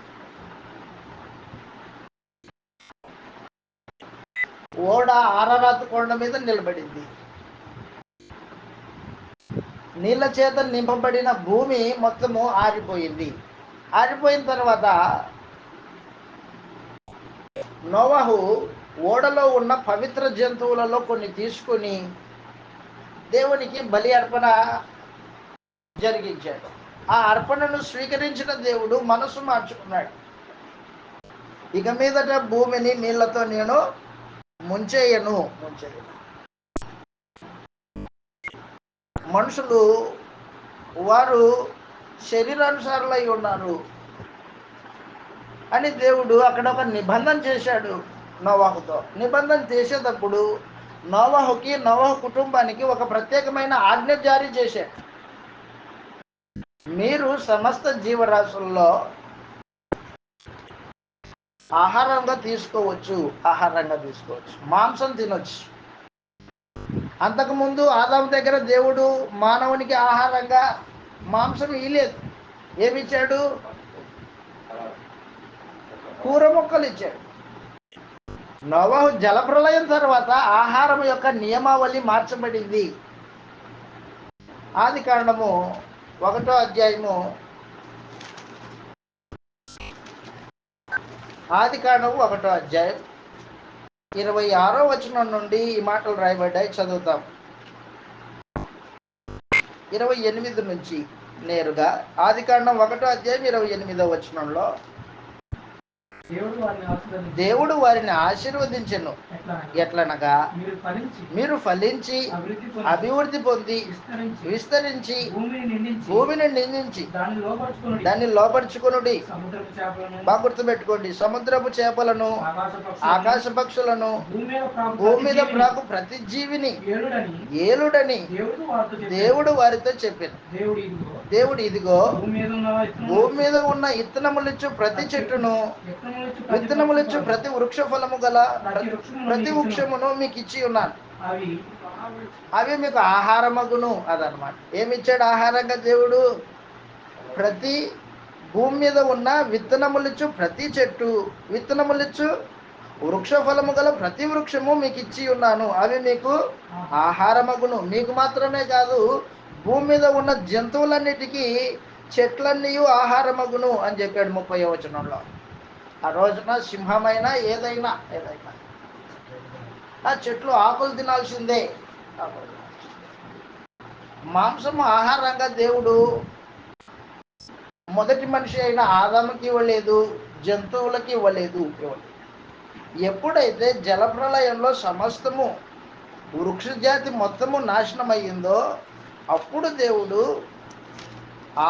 ఓడ ఆరారాతు కొండ మీద నిలబడింది. నీళ్ళ చేత నింపబడిన భూమి మొత్తము ఆరిపోయింది. ఆరిపోయిన తర్వాత నోవహు ఓడలో ఉన్న పవిత్ర జంతువులలో కొన్ని తీసుకొని దేవునికి బలి అర్పణ జరిగించాడు. ఆ అర్పణను స్వీకరించిన దేవుడు మనసు మార్చుకున్నాడు. ఇక మీదట భూమిని నీళ్లతో నేను ముంచేయను. మనుషులు వారు శరీరానుసారులై ఉన్నారు అని దేవుడు అక్కడ ఒక నిబంధన చేశాడు నోవహుతో. నిబంధన చేసేటప్పుడు నోవహుకి, నోవహు కుటుంబానికి ఒక ప్రత్యేకమైన ఆజ్ఞ జారీ చేశాడు. మీరు సమస్త జీవరాశుల్లో ఆహారంగా తీసుకోవచ్చు, మాంసం తినొచ్చు. అంతకుముందు ఆదాము దగ్గర దేవుడు మానవునికి ఆహారంగా మాంసం ఇయ్యలేదు. ఏమిచ్చాడు? కూర మొక్కలు ఇచ్చాడు. నోవహు జలప్రలయం తర్వాత ఆహారం యొక్క నియమావళి మార్చబడింది. ఆది కాండము 1వ అధ్యాయము 26వ వచనం నుండి ఈ మాటలు రాయబడ్డాయి. చదువుతాం. 28 నుంచి నేరుగా ఆది కాండం 1వ అధ్యాయం 28వ వచనంలో, దేవుడు వారిని ఆశీర్వదించెను. ఎట్లనగా మీరు ఫలించి అభివృద్ధి పొంది విస్తరించి భూమిని నిందించి దాన్ని లోపరుచుకొనుడి. బాగా గుర్తుపెట్టుకోండి, సముద్రపు చేపలను, ఆకాశ పక్షులను, భూమి మీద ప్రాకు ప్రతి జీవిని ఏలుడని దేవుడు వారితో చెప్పాను. దేవుడు ఇదిగో భూమి మీద ఉన్న ఇత్తనములిచ్చు ప్రతి చెట్టును, విత్తనములిచ్చు ప్రతి వృక్ష ఫలము గల ప్రతి వృక్షమును మీకు ఇచ్చి ఉన్నాను. అవి మీకు ఆహారమగును. అదనమాట. ఏమిచ్చాడు ఆహారంగా దేవుడు? ప్రతి భూమి మీద ఉన్న విత్తనములిచ్చు ప్రతి చెట్టు, విత్తనములిచ్చు వృక్ష ఫలము గల ప్రతి వృక్షము మీకు ఇచ్చి ఉన్నాను. అవి మీకు ఆహారమగును. మీకు మాత్రమే కాదు, భూమి మీద ఉన్న జంతువులన్నిటికీ చెట్లన్నీ ఆహారమగును అని చెప్పాడు 30వ వచనంలో. ఆ రోజున సింహమైనా ఏదైనా ఆ చెట్లు ఆకులు తినాల్సిందే. మాంసము ఆహారంగా దేవుడు మొదటి మనిషి అయిన ఆదాముకి ఇవ్వలేదు, జంతువులకి ఇవ్వలేదు. ఎప్పుడైతే జలప్రలయంలో సమస్తము వృక్షజాతి మొత్తము నాశనం అయ్యిందో అప్పుడు దేవుడు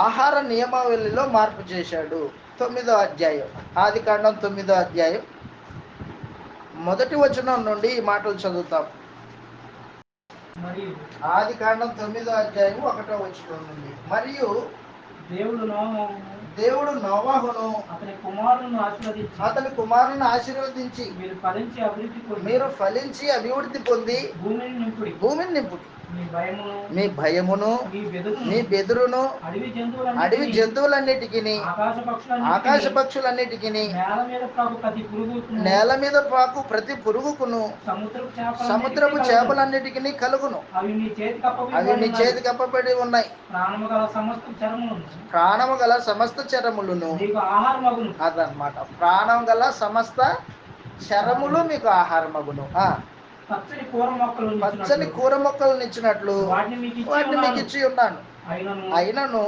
ఆహార నియమావళిలో మార్పు చేశాడు. 9వ అధ్యాయం, ఆదికాండం 9వ అధ్యాయం 1వ వచనం నుండి ఈ మాటలు చదువుతాం. మరియు ఆదికాండం 9వ అధ్యాయం 1వ వచనం నుండి. మరియు దేవుడు నోవహును అతని కుమారులను ఆశీర్వదించి మీరు ఫలించి అభివృద్ధి పొంది భూమిని నింపుడి. మీ భయమును మీ బెదురును అడవి జంతువులన్నిటికీ ఆకాశ పక్షులన్నిటికీ నేల మీద పాకు ప్రతి పురుగుకును సముద్రపు చేపలన్నిటికీ కలుగును. అవి నీ చేతికి అప్పబడి ఉన్నాయి. ప్రాణము గల సమస్త చరములను అదనమాట. ప్రాణం గల సమస్త చరములు మీకు ఆహారమగును. పచ్చని కూర మొక్కలను ఇచ్చినట్లు వాటిని మీకు ఇచ్చి ఉన్నాను. అయినను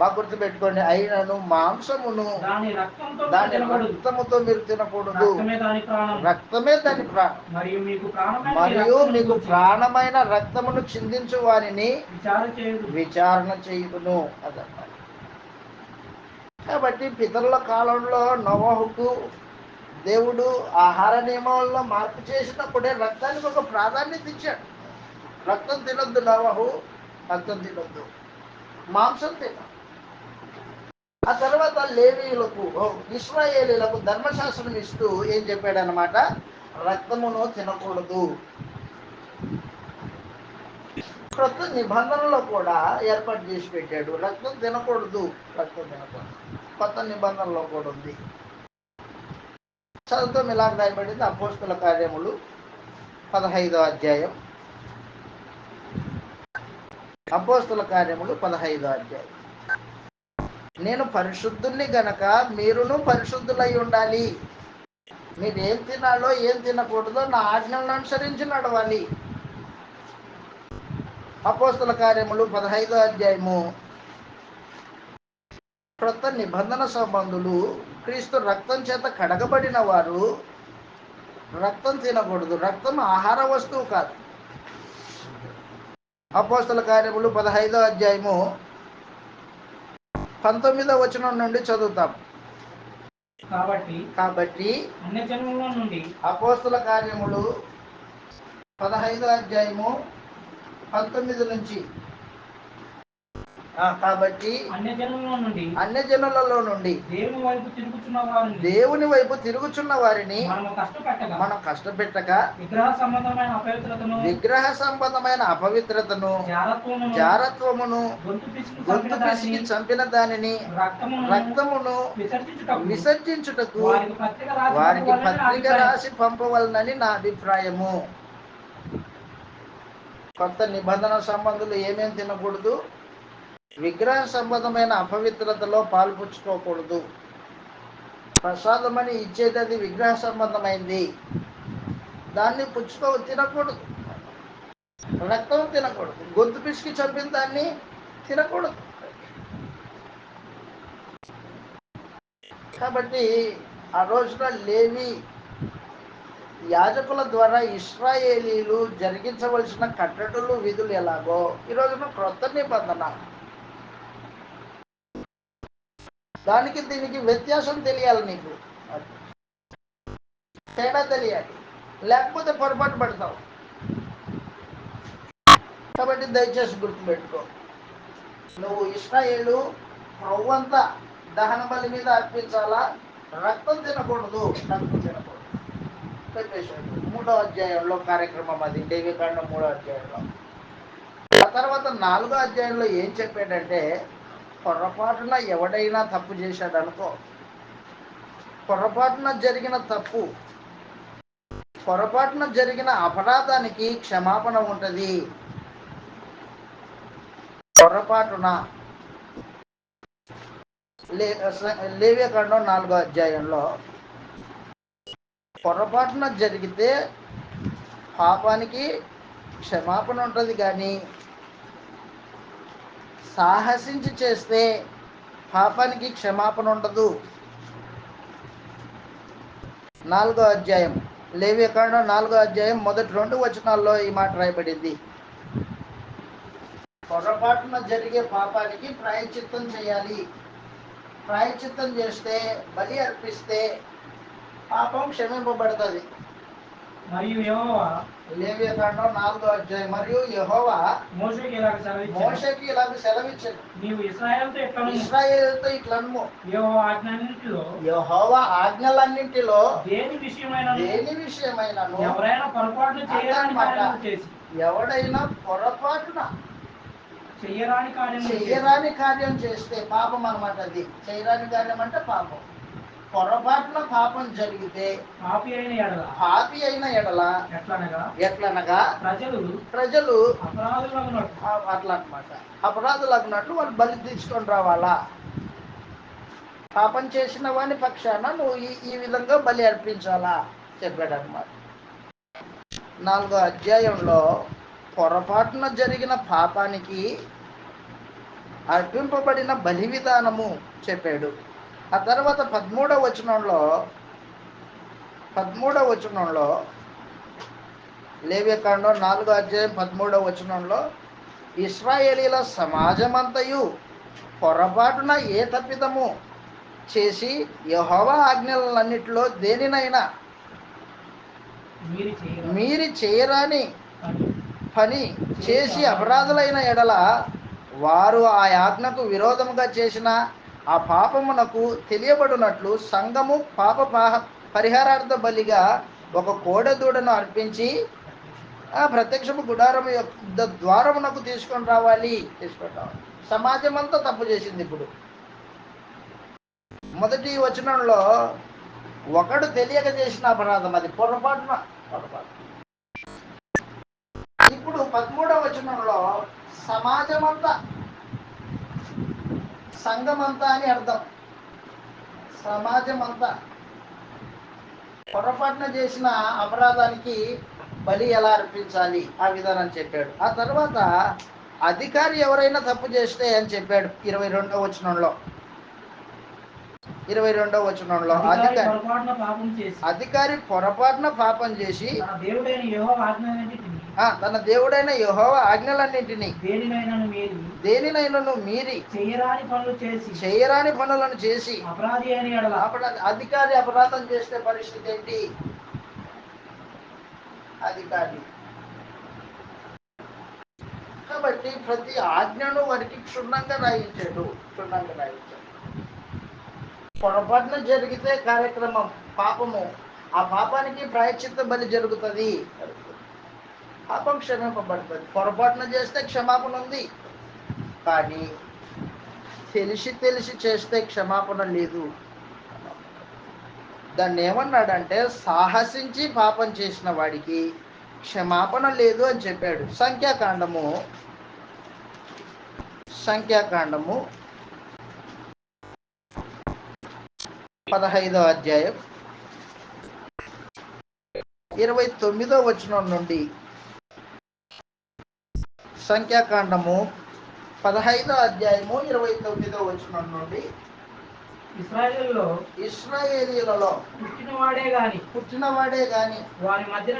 బాగా గుర్తు పెట్టుకోండి, అయినను మాంసమును దాని రక్తముతో మీరు తినకూడదు. రక్తమే దాని ప్రాణం. మరియు మీకు ప్రాణమైన రక్తమును చిందించు వారిని విచారణ చేయుదును. అదన్నమాట. కాబట్టి పితరుల కాలంలో నోవహుకు దేవుడు ఆహార నియమాల్లో మార్పు చేసినప్పుడే రక్తానికి ఒక ప్రాధాన్యత ఇచ్చాడు. రక్తం తినొద్దు నోవహు, రక్తం తినొద్దు, మాంసం తిన. ఆ తర్వాత లేవీయులకు ఇశ్రాయేలీలకు ధర్మశాస్త్రం ఇస్తూ ఏం చెప్పాడనమాట, రక్తమును తినకూడదు. క్రొత్త నిబంధనలో కూడా ఏర్పాటు చేసి పెట్టాడు, రక్తం తినకూడదు. కొత్త నిబంధనలో కూడా ఉంది. చదువుతాం, ఇలా రాయబడింది అపోస్తల కార్యములు 15వ అధ్యాయం. అపోస్తల కార్యములు 15వ అధ్యాయం. నేను పరిశుద్ధుల్ని గనక మీరును పరిశుద్ధులై ఉండాలి. మీరు ఏం తినాలో ఏం తినకూడదో నా ఆజ్ఞలను అనుసరించి నడవాలి. అపోస్తల కార్యములు 15వ అధ్యాయము. క్రొత్త నిబంధన సంబంధులు క్రీస్తు రక్తం చేత కడగబడిన వారు రక్తం తినకూడదు. రక్తం ఆహార వస్తువు కాదు. అపోస్తల కార్యములు 15వ అధ్యాయము 19వ వచనం నుండి చదువుతాం. కాబట్టి అపోస్తల కార్యములు 15వ అధ్యాయము 19 నుంచి. కాబట్టి అన్యజనులలో నుండి దేవుని వైపు తిరుగుచున్న వారిని మనం కష్టపెట్టక విగ్రహ సంబంధమైన అపవిత్రతను జారత్వమును గొంతు పిసికి చంపిన దానిని రక్తమును విసర్జించుటకు వారికి పత్రిక రాసి పంపవలనని నా అభిప్రాయము. కొత్త నిబంధన సంబంధులు ఏమేమి తినకూడదు? విగ్రహ సంబంధమైన అపవిత్రతలో పాల్పుచ్చుకోకూడదు. ప్రసాదమని ఇచ్చేది అది విగ్రహ సంబంధమైంది, దాన్ని తినకూడదు. రక్తం తినకూడదు. గొంతు పిసికి చంపిన దాన్ని తినకూడదు. కాబట్టి ఆ రోజున లేవి యాజకుల ద్వారా ఇశ్రాయేలీలు జరిగించవలసిన కట్టడలు విధులు ఎలాగో ఈ రోజున క్రొత్త నిబంధన దానికి దీనికి వ్యత్యాసం తెలియాలి. నీకు తేడా తెలియాలి, లేకపోతే పొరపాటు పడతావు. కాబట్టి దయచేసి గుర్తుపెట్టుకో, నువ్వు ఇశ్రాయేలు ప్రవ్వంతా దహన బలి మీద అర్పించాలా, రక్తం తినకూడదు. రక్తం తినకూడదు చెప్పేశాడు 3వ అధ్యాయంలో కార్యక్రమం అది, లేవికాండం 3వ అధ్యాయంలో. ఆ తర్వాత 4వ అధ్యాయంలో ఏం చెప్పాడంటే, పొరపాటున ఎవడైనా తప్పు చేశాడు అనుకో, పొరపాటున జరిగిన తప్పు, పొరపాటున జరిగిన అపరాధానికి క్షమాపణ ఉంటుంది. పొరపాటున లేవియకాండం 4వ అధ్యాయంలో పొరపాటున జరిగితే పాపానికి క్షమాపణ ఉంటుంది, కానీ సాహసించి చేస్తే పాపానికి క్షమాపణ ఉండదు. 4వ అధ్యాయం లేవియకాండం 4వ అధ్యాయం మొదటి 2 వచనాల్లో ఈ మాట రాయబడింది. పొరపాటున జరిగే పాపానికి ప్రాయశ్చిత్తం చేయాలి. ప్రాయశ్చిత్తం చేస్తే, బలి అర్పిస్తే పాపం క్షమింపబడుతుంది. మరియు యెహోవా లేవియకాండం 4వ అధ్యాయం. మరియు యెహోవా మోషేకి ఇలాగ సెలవిచ్చాడు, మోషేకి ఇలాగ సెలవిచ్చాడు, నీవు ఇశ్రాయేలుతో ఇట్లను ఇశ్రాయేలుతో ఇట్లనుము, యెహోవా ఆజ్ఞలన్నిటిలో యెహోవా ఆజ్ఞలన్నింటిలో దేని విషయమైనను ఎవరైనా పొరపాటున చేయరాని కార్యము చేసి ఎవడైనా పొరపాటున చెయ్యరాని చెయ్యరాని కార్యం చేస్తే పాపం అన్నమాట. అది చేయరాని కార్యం అంటే పాపం. పొరపాటున పాపం జరిగితే పాపి అయిన ఎడల ఎట్లనగా ప్రజలు అట్లా అన్నమాట, అపరాధులు అన్నట్లు వాళ్ళు బలి తీసుకొని రావాలా. పాపం చేసిన వాని పక్షాన నువ్వు ఈ విధంగా బలి అర్పించాలా చెప్పాడు అన్నమాట. 4వ అధ్యాయంలో పొరపాటున జరిగిన పాపానికి అర్పింపబడిన బలి విధానము చెప్పాడు. ఆ తర్వాత 13వ వచనంలో లేవియకాండం 4వ అధ్యాయం 13వ వచనంలో ఇశ్రాయేలీల సమాజమంతయు పొరపాటున ఏ తప్పిదము చేసి యెహోవా ఆజ్ఞలన్నిటిలో దేనినైనా మీరి చేయరాని పని చేసి అపరాధులైన ఎడల వారు ఆ ఆజ్ఞకు విరోధముగా చేసిన ఆ పాపమునకు తెలియబడినట్లు సంఘము పాప పరిహారార్థ బలిగా ఒక కోడెదూడను అర్పించి ఆ ప్రత్యక్షము గుడారము యొక్క ద్వారమునకు తీసుకొని రావాలి. సమాజం అంతా తప్పు చేసింది. ఇప్పుడు మొదటి వచనంలో ఒకడు తెలియక చేసిన అపరాధం, అది పొరపాటు. ఇప్పుడు 13వ వచనంలో సమాజమంతా, సంఘమంతా అని అర్థం. సమాజమంతా పొరపాటున చేసిన అపరాధానికి బలి ఎలా అర్పించాలి ఆ విధానం చెప్పాడు. ఆ తర్వాత అధికారి ఎవరైనా తప్పు చేస్తే అని చెప్పాడు 22వ వచనంలో. 22వ వచనంలో అధికారి పొరపాటున పాపం చేసి తన దేవుడైన యెహోవా ఆజ్ఞలన్నింటినీ దేనినైనను మీరి చేయరాని పనులను చేసి అధికారి అపరాధం చేస్తే పరిస్థితి ఏంటి? అధికారి కాబట్టి ప్రతి ఆజ్ఞను వారికి క్షుణ్ణంగా రాయించాడు. పొరపాటున జరిగితే కార్యక్రమం పాపము, ఆ పాపానికి ప్రాయశ్చిత్త బలి జరుగుతుంది, పాపం క్షమింపబడుతుంది. పొరపాటున చేస్తే క్షమాపణ ఉంది, కానీ తెలిసి చేస్తే క్షమాపణ లేదు. దాన్ని ఏమన్నాడంటే సాహసించి పాపం చేసిన వాడికి క్షమాపణ లేదు అని చెప్పాడు. సంఖ్యాకాండము 15వ అధ్యాయం 29వ వచనం నుండి, సంఖ్యాకాండము 15వ అధ్యాయము 29వ వచనం నుండి, ఇశ్రాయేలీయులలో పుట్టినవాడే గాని వారి మధ్యన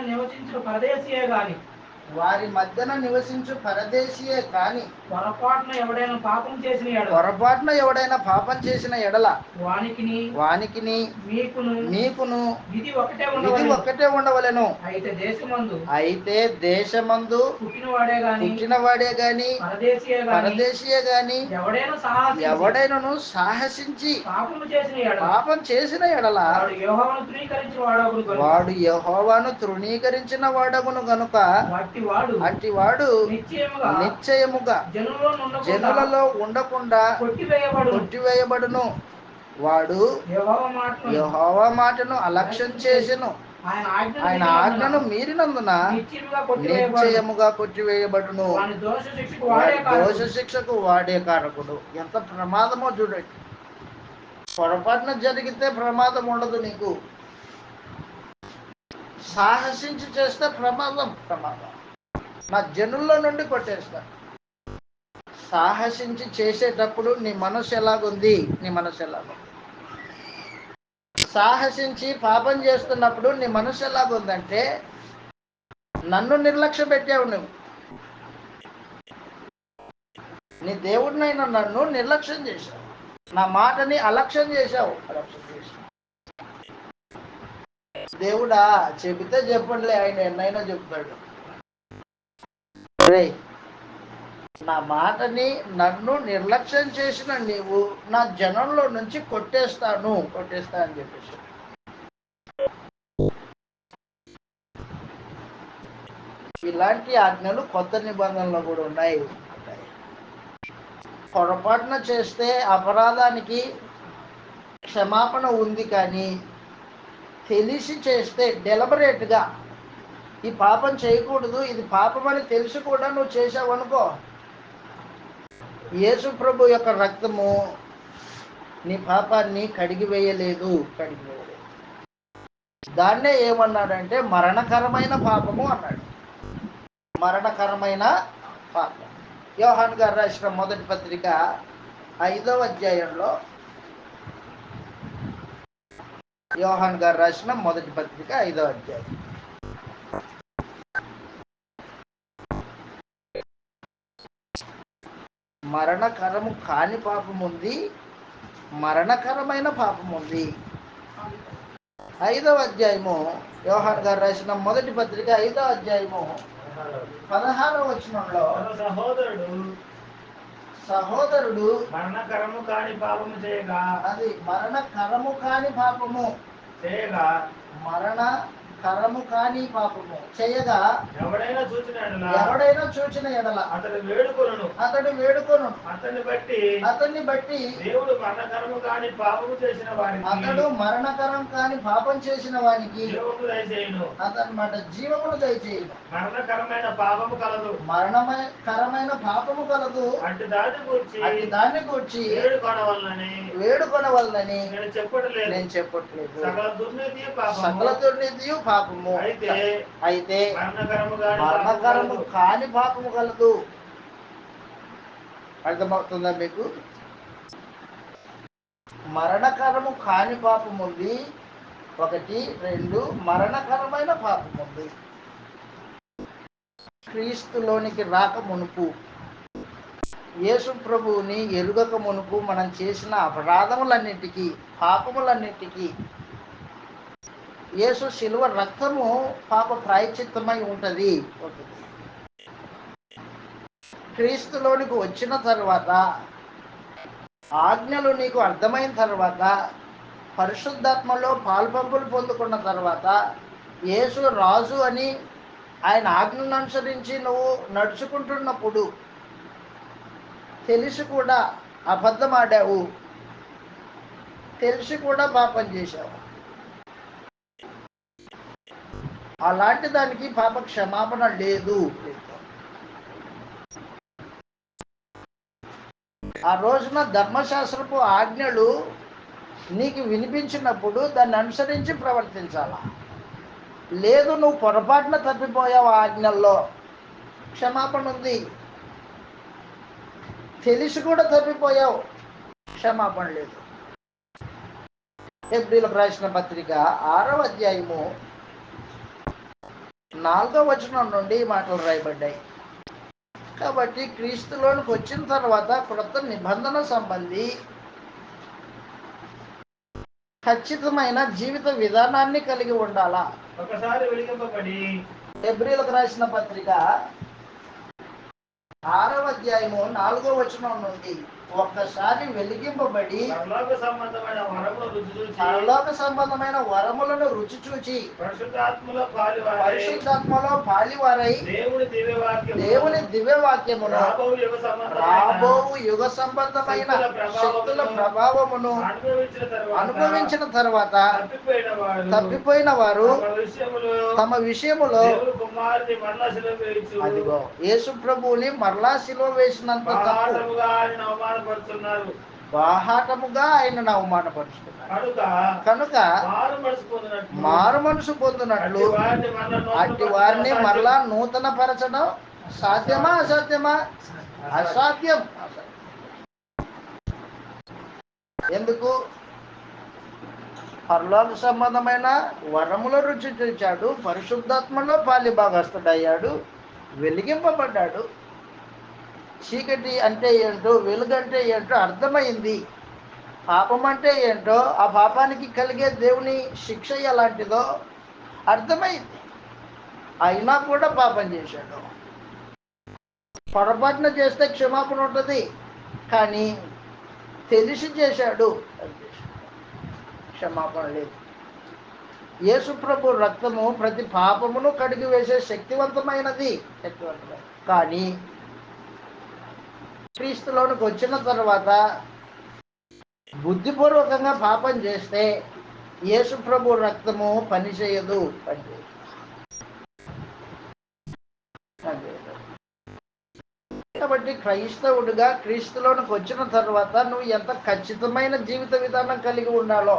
నివసించు పరదేశీయే కాని పొరపాటున ఎవడైనా పాపం చేసిన ఎడల వానికిని మీకును విధి ఒక్కటే ఉండవలెను. అయితే దేశమందు పుట్టినవాడే గాని పరదేశీయే గాని ఎవడైనను సాహసించి పాపం చేసిన ఎడల వాడు యెహోవాను తృణీకరించిన వాడగును గనుక అట్టివాడు నిశ్చయముగా జనులలో ఉండకుండా కొట్టివేయబడును. వాడు యెహోవా మాటను అలక్ష్యం చేసెను, ఆయన ఆజ్ఞను మీరినందున నిశ్చయముగా కొట్టివేయబడును. దోష శిక్షకు వాడే కారకుడు. ఎంత ప్రమాదమో చూడండి. పొరపాటున జరిగితే ప్రమాదం ఉండదు నీకు. సాహసించి చేస్తే ప్రమాదం. నా జనుల్లో నుండి కొట్టేస్తా. సాహసించి చేసేటప్పుడు నీ మనసు ఎలాగుంది? సాహసించి పాపం చేస్తున్నప్పుడు నీ మనసు ఎలాగుందంటే, నన్ను నిర్లక్ష్య పెట్టావు నువ్వు. నీ దేవుడినైనా నన్ను నిర్లక్ష్యం చేశావు. నా మాటని అలక్ష్యం చేశావు. దేవుడా చెబితే చెప్పండిలే, ఆయన ఎన్నైనా చెప్తాడు. నా మాటని నన్ను నిర్లక్ష్యం చేసిన నీవు నా జనంలో నుంచి కొట్టేస్తా అని చెప్పేసి. ఇలాంటి ఆజ్ఞలు కొత్త నిబంధనలో కూడా ఉన్నాయి. పొరపాటున చేస్తే అపరాధానికి క్షమాపణ ఉంది, కానీ తెలిసి చేస్తే డెలిబరేట్గా ఈ పాపం చేయకూడదు, ఇది పాపం అని తెలిసి కూడా నువ్వు చేసావు అనుకో, యేసు ప్రభు యొక్క రక్తము నీ పాపాన్ని కడిగివేయలేదు. దాన్నే ఏమన్నాడంటే మరణకరమైన పాపము అన్నాడు. మరణకరమైన పాపం. యోహాను గారు రాసిన మొదటి పత్రిక 5వ అధ్యాయంలో, యోహాను గారు రాసిన మొదటి పత్రిక 5వ అధ్యాయం మరణకరము కాని పాపం ఉంది, మరణకరమైన పాపం ఉంది. 5వ అధ్యాయము యోహాను గారు రాసిన మొదటి పత్రిక 5వ అధ్యాయము 16వ వచనంలో, సహోదరుడు మరణకరము కాని పాపము చేయగా, అది మరణకరము కాని పాపము చేయగా, మరణకరము కాని పాపము చేయగా ఎవడైనా చూచిన ఎడల అతడు వేడుకొను, అతన్ని బట్టి దేవుడు మరణకరము కాని పాపము చేసిన వానికి, అతడు మరణకరం కాని పాపం చేసిన వానికి జీవము దయచేయును, అతని మాట జీవమును దయచేయును. మరణకరమైన పాపము కలదు, మరణకరమైన పాపము కలదు. అట్టి దాన్ని గూర్చి వేడుకొనవలనని నేను చెప్పట్లేదు. సకల దుర్నీతియు పాపము. అయితే మరణకరము కాని పాపము కలదు. అర్థమవుతుందా మీకు? మరణకరము కాని పాపం ఉంది 1, 2. మరణకరమైన పాపం ఉంది. క్రీస్తులోనికి రాక మునుపు, యేసు ప్రభువుని ఎరుగక మునుపు మనం చేసిన అపరాధములన్నిటికీ, పాపములన్నిటికీ యేసు శిలువ రక్తము పాప ప్రాయశ్చిత్తమై ఉంటుంది. క్రీస్తులోనికి వచ్చిన తర్వాత, ఆజ్ఞలు నీకు అర్థమైన తర్వాత, పరిశుద్ధాత్మలో పాల్పంపులు పొందుకున్న తర్వాత, యేసు రాజు అని ఆయన ఆజ్ఞను అనుసరించి నువ్వు నడుచుకుంటున్నప్పుడు తెలిసి కూడా అబద్ధం ఆడావు, తెలిసి కూడా పాపం చేశావు. అలాంటి దానికి పాప క్షమాపణ లేదు. ఆ రోజున ధర్మశాస్త్రపు ఆజ్ఞలు నీకు వినిపించినప్పుడు దాన్ని అనుసరించి ప్రవర్తించాలా. లేదు, నువ్వు పొరపాటున తప్పిపోయావు, ఆజ్ఞల్లో క్షమాపణ ఉంది. తెలిసి కూడా తప్పిపోయావు, క్షమాపణ లేదు. హెబ్రీయులకు రాసిన పత్రిక 6వ అధ్యాయము 4వ వచనం నుండి మాటలు రాయబడ్డాయి. కాబట్టి క్రీస్తులోనికి వచ్చిన తర్వాత క్రొత్త నిబంధన సంబంధి ఖచ్చితమైన జీవిత విధానాన్ని కలిగి ఉండాలా. ఒకసారి వెలిగింపబడి, హెబ్రీయులకు రాసిన పత్రిక 6వ అధ్యాయము 4వ వచనం నుండి, ఒక్కసారి వెలిగింపబడి పరలోక సంబంధమైన వరములను రుచి చూచి పరిశుద్ధాత్మలో పాలివారై దేవుని దివ్యవాక్యమును రాబో యుగ సంబంధమైన శక్తుల ప్రభావమును అనుభవించిన తర్వాత తప్పిపోయిన వారు తమ విషయములో అదిగో యేసు ప్రభువుని మరలా సిలువ వేసినంత తప్పు. బాహాటముగా ఆయనను అవమానపరుచుకున్నాడు. కనుక మారు మనసు పొందినట్లు అట్టి వారిని మరలా నూతన పరచడం సాధ్యమా అసాధ్యమా? అసాధ్యం. ఎందుకు? పరలోక సంబంధమైన వరముల రుచి చూచాడు, పరిశుద్ధాత్మలో పాలిభాగస్తుడయ్యాడు, వెలిగింపబడ్డాడు. చీకటి అంటే ఏంటో, వెలుగంటే ఏంటో అర్థమైంది. పాపం అంటే ఏంటో, ఆ పాపానికి కలిగే దేవుని శిక్ష ఎలాంటిదో అర్థమైంది. అయినా కూడా పాపం చేశాడు. పొరపాటున చేస్తే క్షమాపణ ఉంటుంది, కానీ తెలిసి చేశాడు, క్షమాపణ లేదు. యేసు ప్రభు రక్తము ప్రతి పాపమును కడిగి వేసే శక్తివంతమైనది. కానీ క్రీస్తులోనికి వచ్చిన తర్వాత బుద్ధిపూర్వకంగా పాపం చేస్తే యేసు ప్రభు రక్తము పనిచేయదు. కాబట్టి క్రైస్తవుడిగా క్రీస్తులోనికి వచ్చిన తర్వాత నువ్వు ఎంత ఖచ్చితమైన జీవిత విధానం కలిగి ఉండాలో,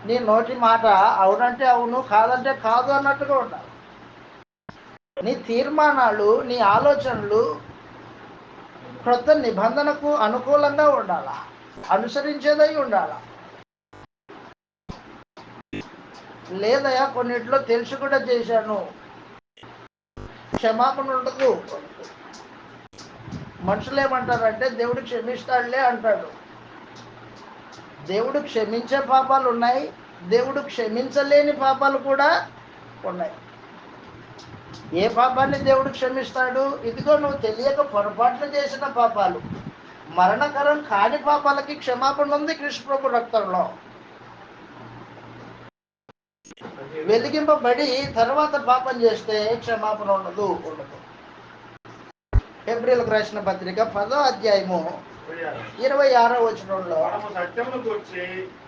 నీ నోటి మాట అవునంటే అవును, కాదంటే కాదు అన్నట్టుగా ఉండాలి. నీ తీర్మానాలు, నీ ఆలోచనలు క్రొత్త నిబంధనకు అనుకూలంగా ఉండాలా, అనుసరించేదై ఉండాలా. లేదయా కొన్నిట్లో తెలిసి కూడా చేశాను, క్షమాపణ ఉండదు. మనుషులు ఏమంటారంటే దేవుడు క్షమిస్తాడులే అంటాడు. దేవుడు క్షమించే పాపాలు ఉన్నాయి, దేవుడు క్షమించలేని పాపాలు కూడా ఉన్నాయి. ఏ పాపాన్ని దేవుడు క్షమిస్తాడు? ఇదిగో నువ్వు తెలియక పొరపాట్లు చేసిన పాపాలు, మరణకరం కాని పాపాలకి క్షమాపణ ఉంది కృష్ణ ప్రభు రక్తంలో. వెలిగింపబడి తర్వాత పాపం చేస్తే క్షమాపణ ఉండదు. హెబ్రీయులకు రాసిన పత్రిక 10వ అధ్యాయము 26వ వచనంలో,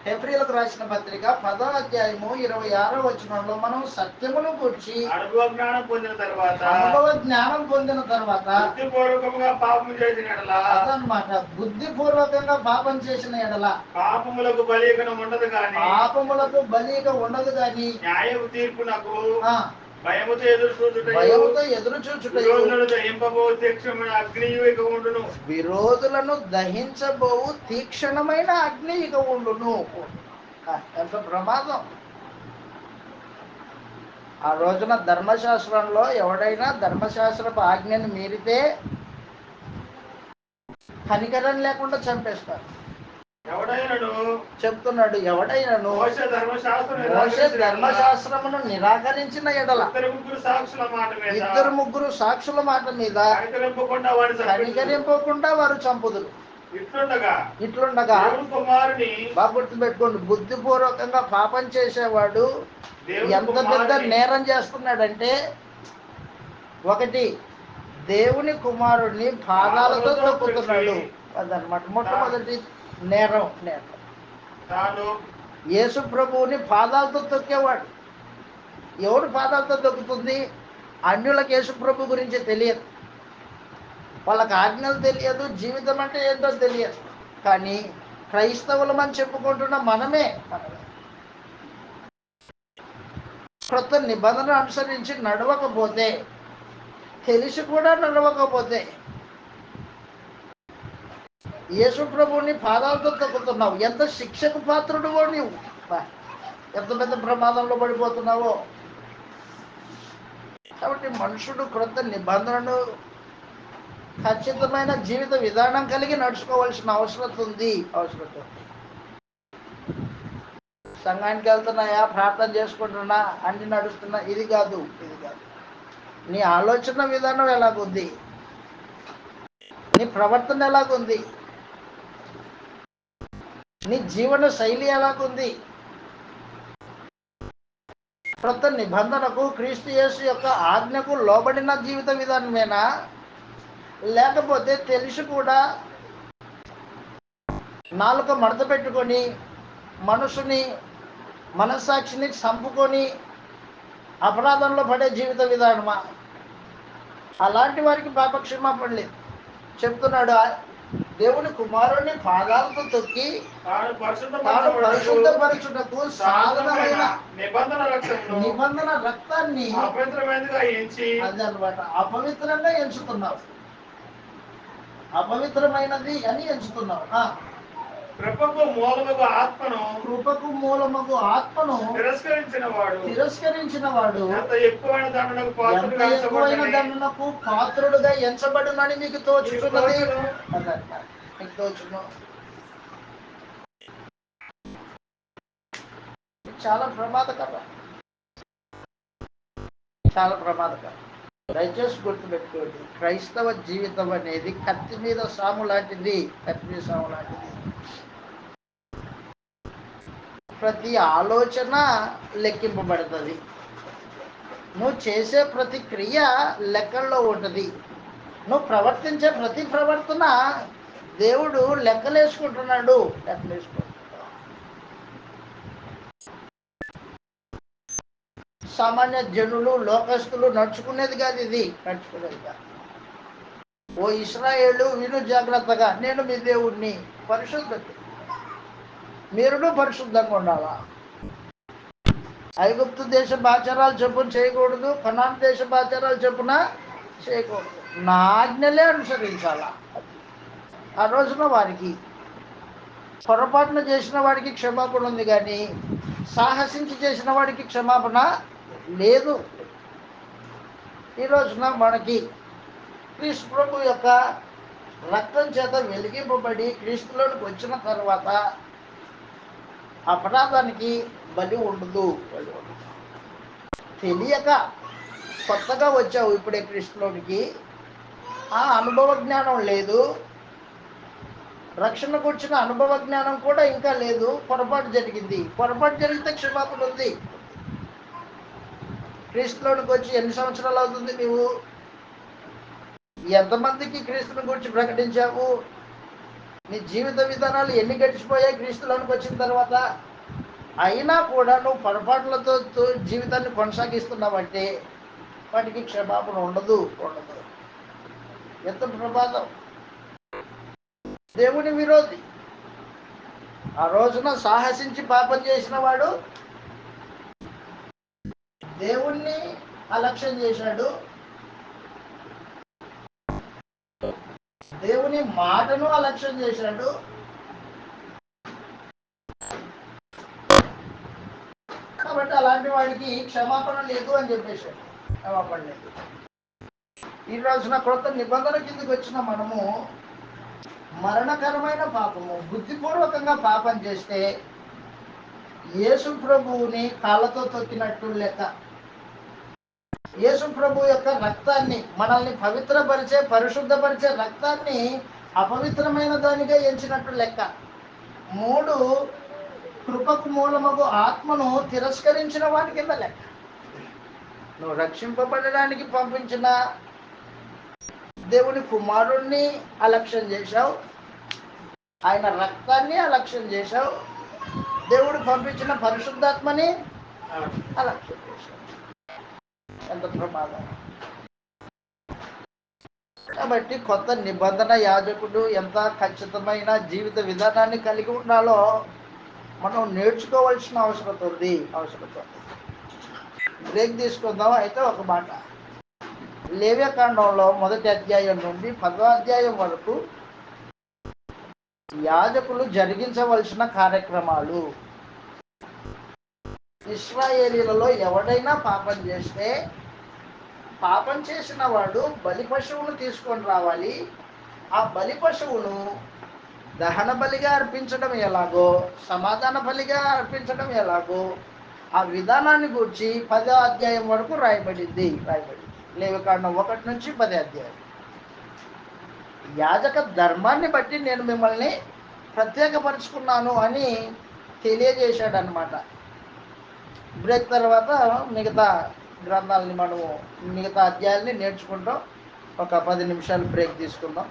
హెబ్రీయులకు రాసిన పత్రిక 10వ అధ్యాయము 26వ వచనంలో మనం సత్యమును గురించి అనుభవ జ్ఞానం పొందిన తర్వాత బుద్ధిపూర్వకంగా పాపం చేసిన ఎడల, అదనమాట, బుద్ధిపూర్వకంగా పాపం చేసిన ఎడల పాపములకు బలీగా ఉండదు కానీ న్యాయపు తీర్పునకు భయముతో ఎదురు చూచుటయు విరోధులను దహించబోవు తీక్షణమైన అగ్ని ఇక ఉండును. ఎంత ప్రమాదం! ఆ రోజున ధర్మశాస్త్రంలో ఎవడైనా ధర్మశాస్త్రపు ఆజ్ఞని మీరితే కనికరం లేకుండా చంపేస్తారు. చెప్తున్నాడు, ఎవడైనాను మోషే ధర్మశాస్త్రమును నిరాకరించిన ఎడల, ఇద్దరు ముగ్గురు సాక్షుల మాట మీద కనికరింపకుండా వారు చంపుదురు. ఇట్లుండగా బాగా గుర్తుపెట్టుకోండి, బుద్ధిపూర్వకంగా పాపం చేసేవాడు ఎంత పెద్ద నేరం చేస్తున్నాడంటే, ఒకటి దేవుని కుమారుడిని పాదాలతో తొక్కుతున్నాడు. అదనమాట మొట్టమొదటి నేరం. యేసు ప్రభువుని పాదాలతో తొక్కేవాడు. ఎవరు పాదాలతో తొక్కుతుంది? అన్యులకు యేసు ప్రభు గురించి తెలియదు, వాళ్ళకి ఆజ్ఞలు తెలియదు, జీవితం అంటే ఏంటో తెలియదు. కానీ క్రైస్తవులమని చెప్పుకుంటున్న మనమే క్రొత్త నిబంధన అనుసరించి నడవకపోతే, తెలిసి కూడా నడవకపోతే యేసు ప్రభువుని పాదాలతో తొక్కుతున్నావు. ఎంత శిక్షకు పాత్రుడువో నీవు, ఎంత పెద్ద ప్రమాదంలో పడిపోతున్నావో. కాబట్టి మనుషుడు క్రొత్త నిబంధనను ఖచ్చితమైన జీవిత విధానం కలిగి నడుచుకోవాల్సిన అవసరం ఉంది. సంఘానికి వెళ్తున్నాయా, ప్రార్థన చేసుకుంటున్నా, అన్ని నడుస్తున్నా, ఇది కాదు. నీ ఆలోచన విధానం ఎలాగుంది, నీ ప్రవర్తన ఎలాగుంది, నీ జీవన శైలి ఎలాగుంది? క్రొత్త నిబంధనకు, క్రీస్తు యేసు యొక్క ఆజ్ఞకు లోబడిన జీవిత విధానమేనా? లేకపోతే తెలిసి కూడా నాలుక మడత పెట్టుకొని మనసుని, మనస్సాక్షిని చంపుకొని అపరాధంలో పడే జీవిత విధానమా? అలాంటి వారికి పాపక్షమాపణ లేదు. చెప్తున్నాడు దేవుని కుమారుని పాదాలతో తొక్కి తాను పరిశుద్ధపరచుటకు సాధనమైన నిబంధన రక్తాన్ని అపవిత్రమైనదిగా ఎంచి అదనమాట అపవిత్రంగా ఎంచుతున్నావు, అపవిత్రమైనది అని ఎంచుతున్నావు. కృపకు మూలమగు ఆత్మను తిరస్కరించిన వాడు ఎంత ఎక్కువైన దండనకు పాత్రుడుగా ఎంచబడునని మీకు తోచుతున్నది. మీకు తోచును. చాలా ప్రమాదకరం, చాలా ప్రమాదకరం. దయచేసి గుర్తుపెట్టుకోండి, క్రైస్తవ జీవితం అనేది కత్తి మీద సాము లాంటిది, కత్తి మీద సాము లాంటిది. ప్రతి ఆలోచన లెక్కింపబడుతుంది, నువ్వు చేసే ప్రతి క్రియ లెక్కల్లో ఉంటుంది, నువ్వు ప్రవర్తించే ప్రతి ప్రవర్తన దేవుడు లెక్కలేసుకుంటున్నాడు. సామాన్య జనులు లోకస్తులు నడుచుకునేది కాదు, ఇది నడుచుకునేది కాదు. ఓ ఇశ్రాయేలు విను జాగ్రత్తగా, నేను మీ దేవుడిని, పరిశుద్ధత, మీరును పరిశుద్ధంగా ఉండాలా. ఐగుప్తు దేశపు ఆచారాలు చొప్పున చేయకూడదు, కనాన్ దేశపు ఆచారాలు చొప్పున చేయకూడదు, నా ఆజ్ఞలే అనుసరించాలా. ఆ రోజున వారికి పొరపాటున చేసిన వాడికి క్షమాపణ ఉంది, కానీ సాహసించి చేసిన వాడికి క్షమాపణ లేదు. ఈ రోజున మనకి క్రీస్తు ప్రభు యొక్క రక్తం చేత వెలిగింపబడి క్రీస్తులోనికి వచ్చిన తర్వాత అపరాధానికి బలి ఉండదు. తెలియక కొత్తగా వచ్చావు ఇప్పుడే క్రీస్తులోనికి, ఆ అనుభవ జ్ఞానం లేదు, రక్షణకు వచ్చిన అనుభవ జ్ఞానం కూడా ఇంకా లేదు. పొరపాటు జరిగింది, పొరపాటు జరిగితే క్షమాపణ ఉంది. క్రీస్తులోనికి వచ్చి ఎన్ని సంవత్సరాలు అవుతుంది? నువ్వు ఎంతమందికి క్రీస్తుని గురించి ప్రకటించావు? నీ జీవిత విధానాలు ఎన్ని గడిచిపోయాయి క్రీస్తులోనికి వచ్చిన తర్వాత? అయినా కూడా నువ్వు పొరపాట్లతో జీవితాన్ని కొనసాగిస్తున్నావంటే వాటికి క్షమాపణ ఉండదు. ఎంత ప్రమాదం! దేవుని విరోధి. ఆ రోజున సాహసించి పాపం చేసిన వాడు దేవుణ్ణి అలక్ష్యం చేశాడు, దేవుని మాటను అలక్ష్యం చేశాడు. కాబట్టి అలాంటి వాడికి క్షమాపణ లేదు అని చెప్పేశాడు. క్షమాపణ లేదు. ఈ రోజున కొత్త నిబంధన కిందకి వచ్చిన మనము మరణకరమైన పాపము, బుద్ధిపూర్వకంగా పాపం చేస్తే యేసు ప్రభువుని కాళ్ళతో తొక్కినట్టు లెక్క. యేసు ప్రభు యొక్క రక్తాన్ని, మనల్ని పవిత్రపరిచే పరిశుద్ధపరిచే రక్తాన్ని అపవిత్రమైన దానిగా ఎంచినట్టు లెక్క. 3, కృపకు మూలమగు ఆత్మను తిరస్కరించిన వాటి కింద లెక్క. నువ్వు రక్షింపబడడానికి పంపించిన దేవుని కుమారుణ్ణి అలక్ష్యం చేశావు, ఆయన రక్తాన్ని అలక్ష్యం చేశావు, దేవుడు పంపించిన పరిశుద్ధాత్మని అలక్ష్యం చేశావు. ఎంత ప్రమాదం! కాబట్టి కొత్త నిబంధన యాజకుడు ఎంత ఖచ్చితమైన జీవిత విధానాన్ని కలిగి ఉండాలో మనం నేర్చుకోవాల్సిన అవసరం ఉంది. బ్రేక్ తీసుకుందాం. అయితే ఒక మాట, లేవ్యకాండంలో 1వ అధ్యాయం నుండి 10వ అధ్యాయం వరకు యాజకులు జరిగించవలసిన కార్యక్రమాలు. ఇశ్రాయేలీలలో ఎవడైనా పాపం చేస్తే పాపం చేసిన వాడు బలి పశువును తీసుకొని రావాలి. ఆ బలి పశువును దహన బలిగా అర్పించడం ఎలాగో, సమాధాన బలిగా అర్పించడం ఎలాగో ఆ విధానాన్ని గురించి 10వ అధ్యాయం వరకు రాయబడింది. లేవికాండం 1 నుంచి 10 అధ్యాయం. యాజక ధర్మాన్ని బట్టి నేను మిమ్మల్ని ప్రత్యేకపరుచుకున్నాను అని తెలియజేశాడు అన్నమాట. బ్రేక్ తర్వాత మిగతా గ్రంథాలని మనము మిగతా అధ్యాయాల్ని నేర్చుకుంటాం. ఒక 10 నిమిషాలు బ్రేక్ తీసుకుందాం.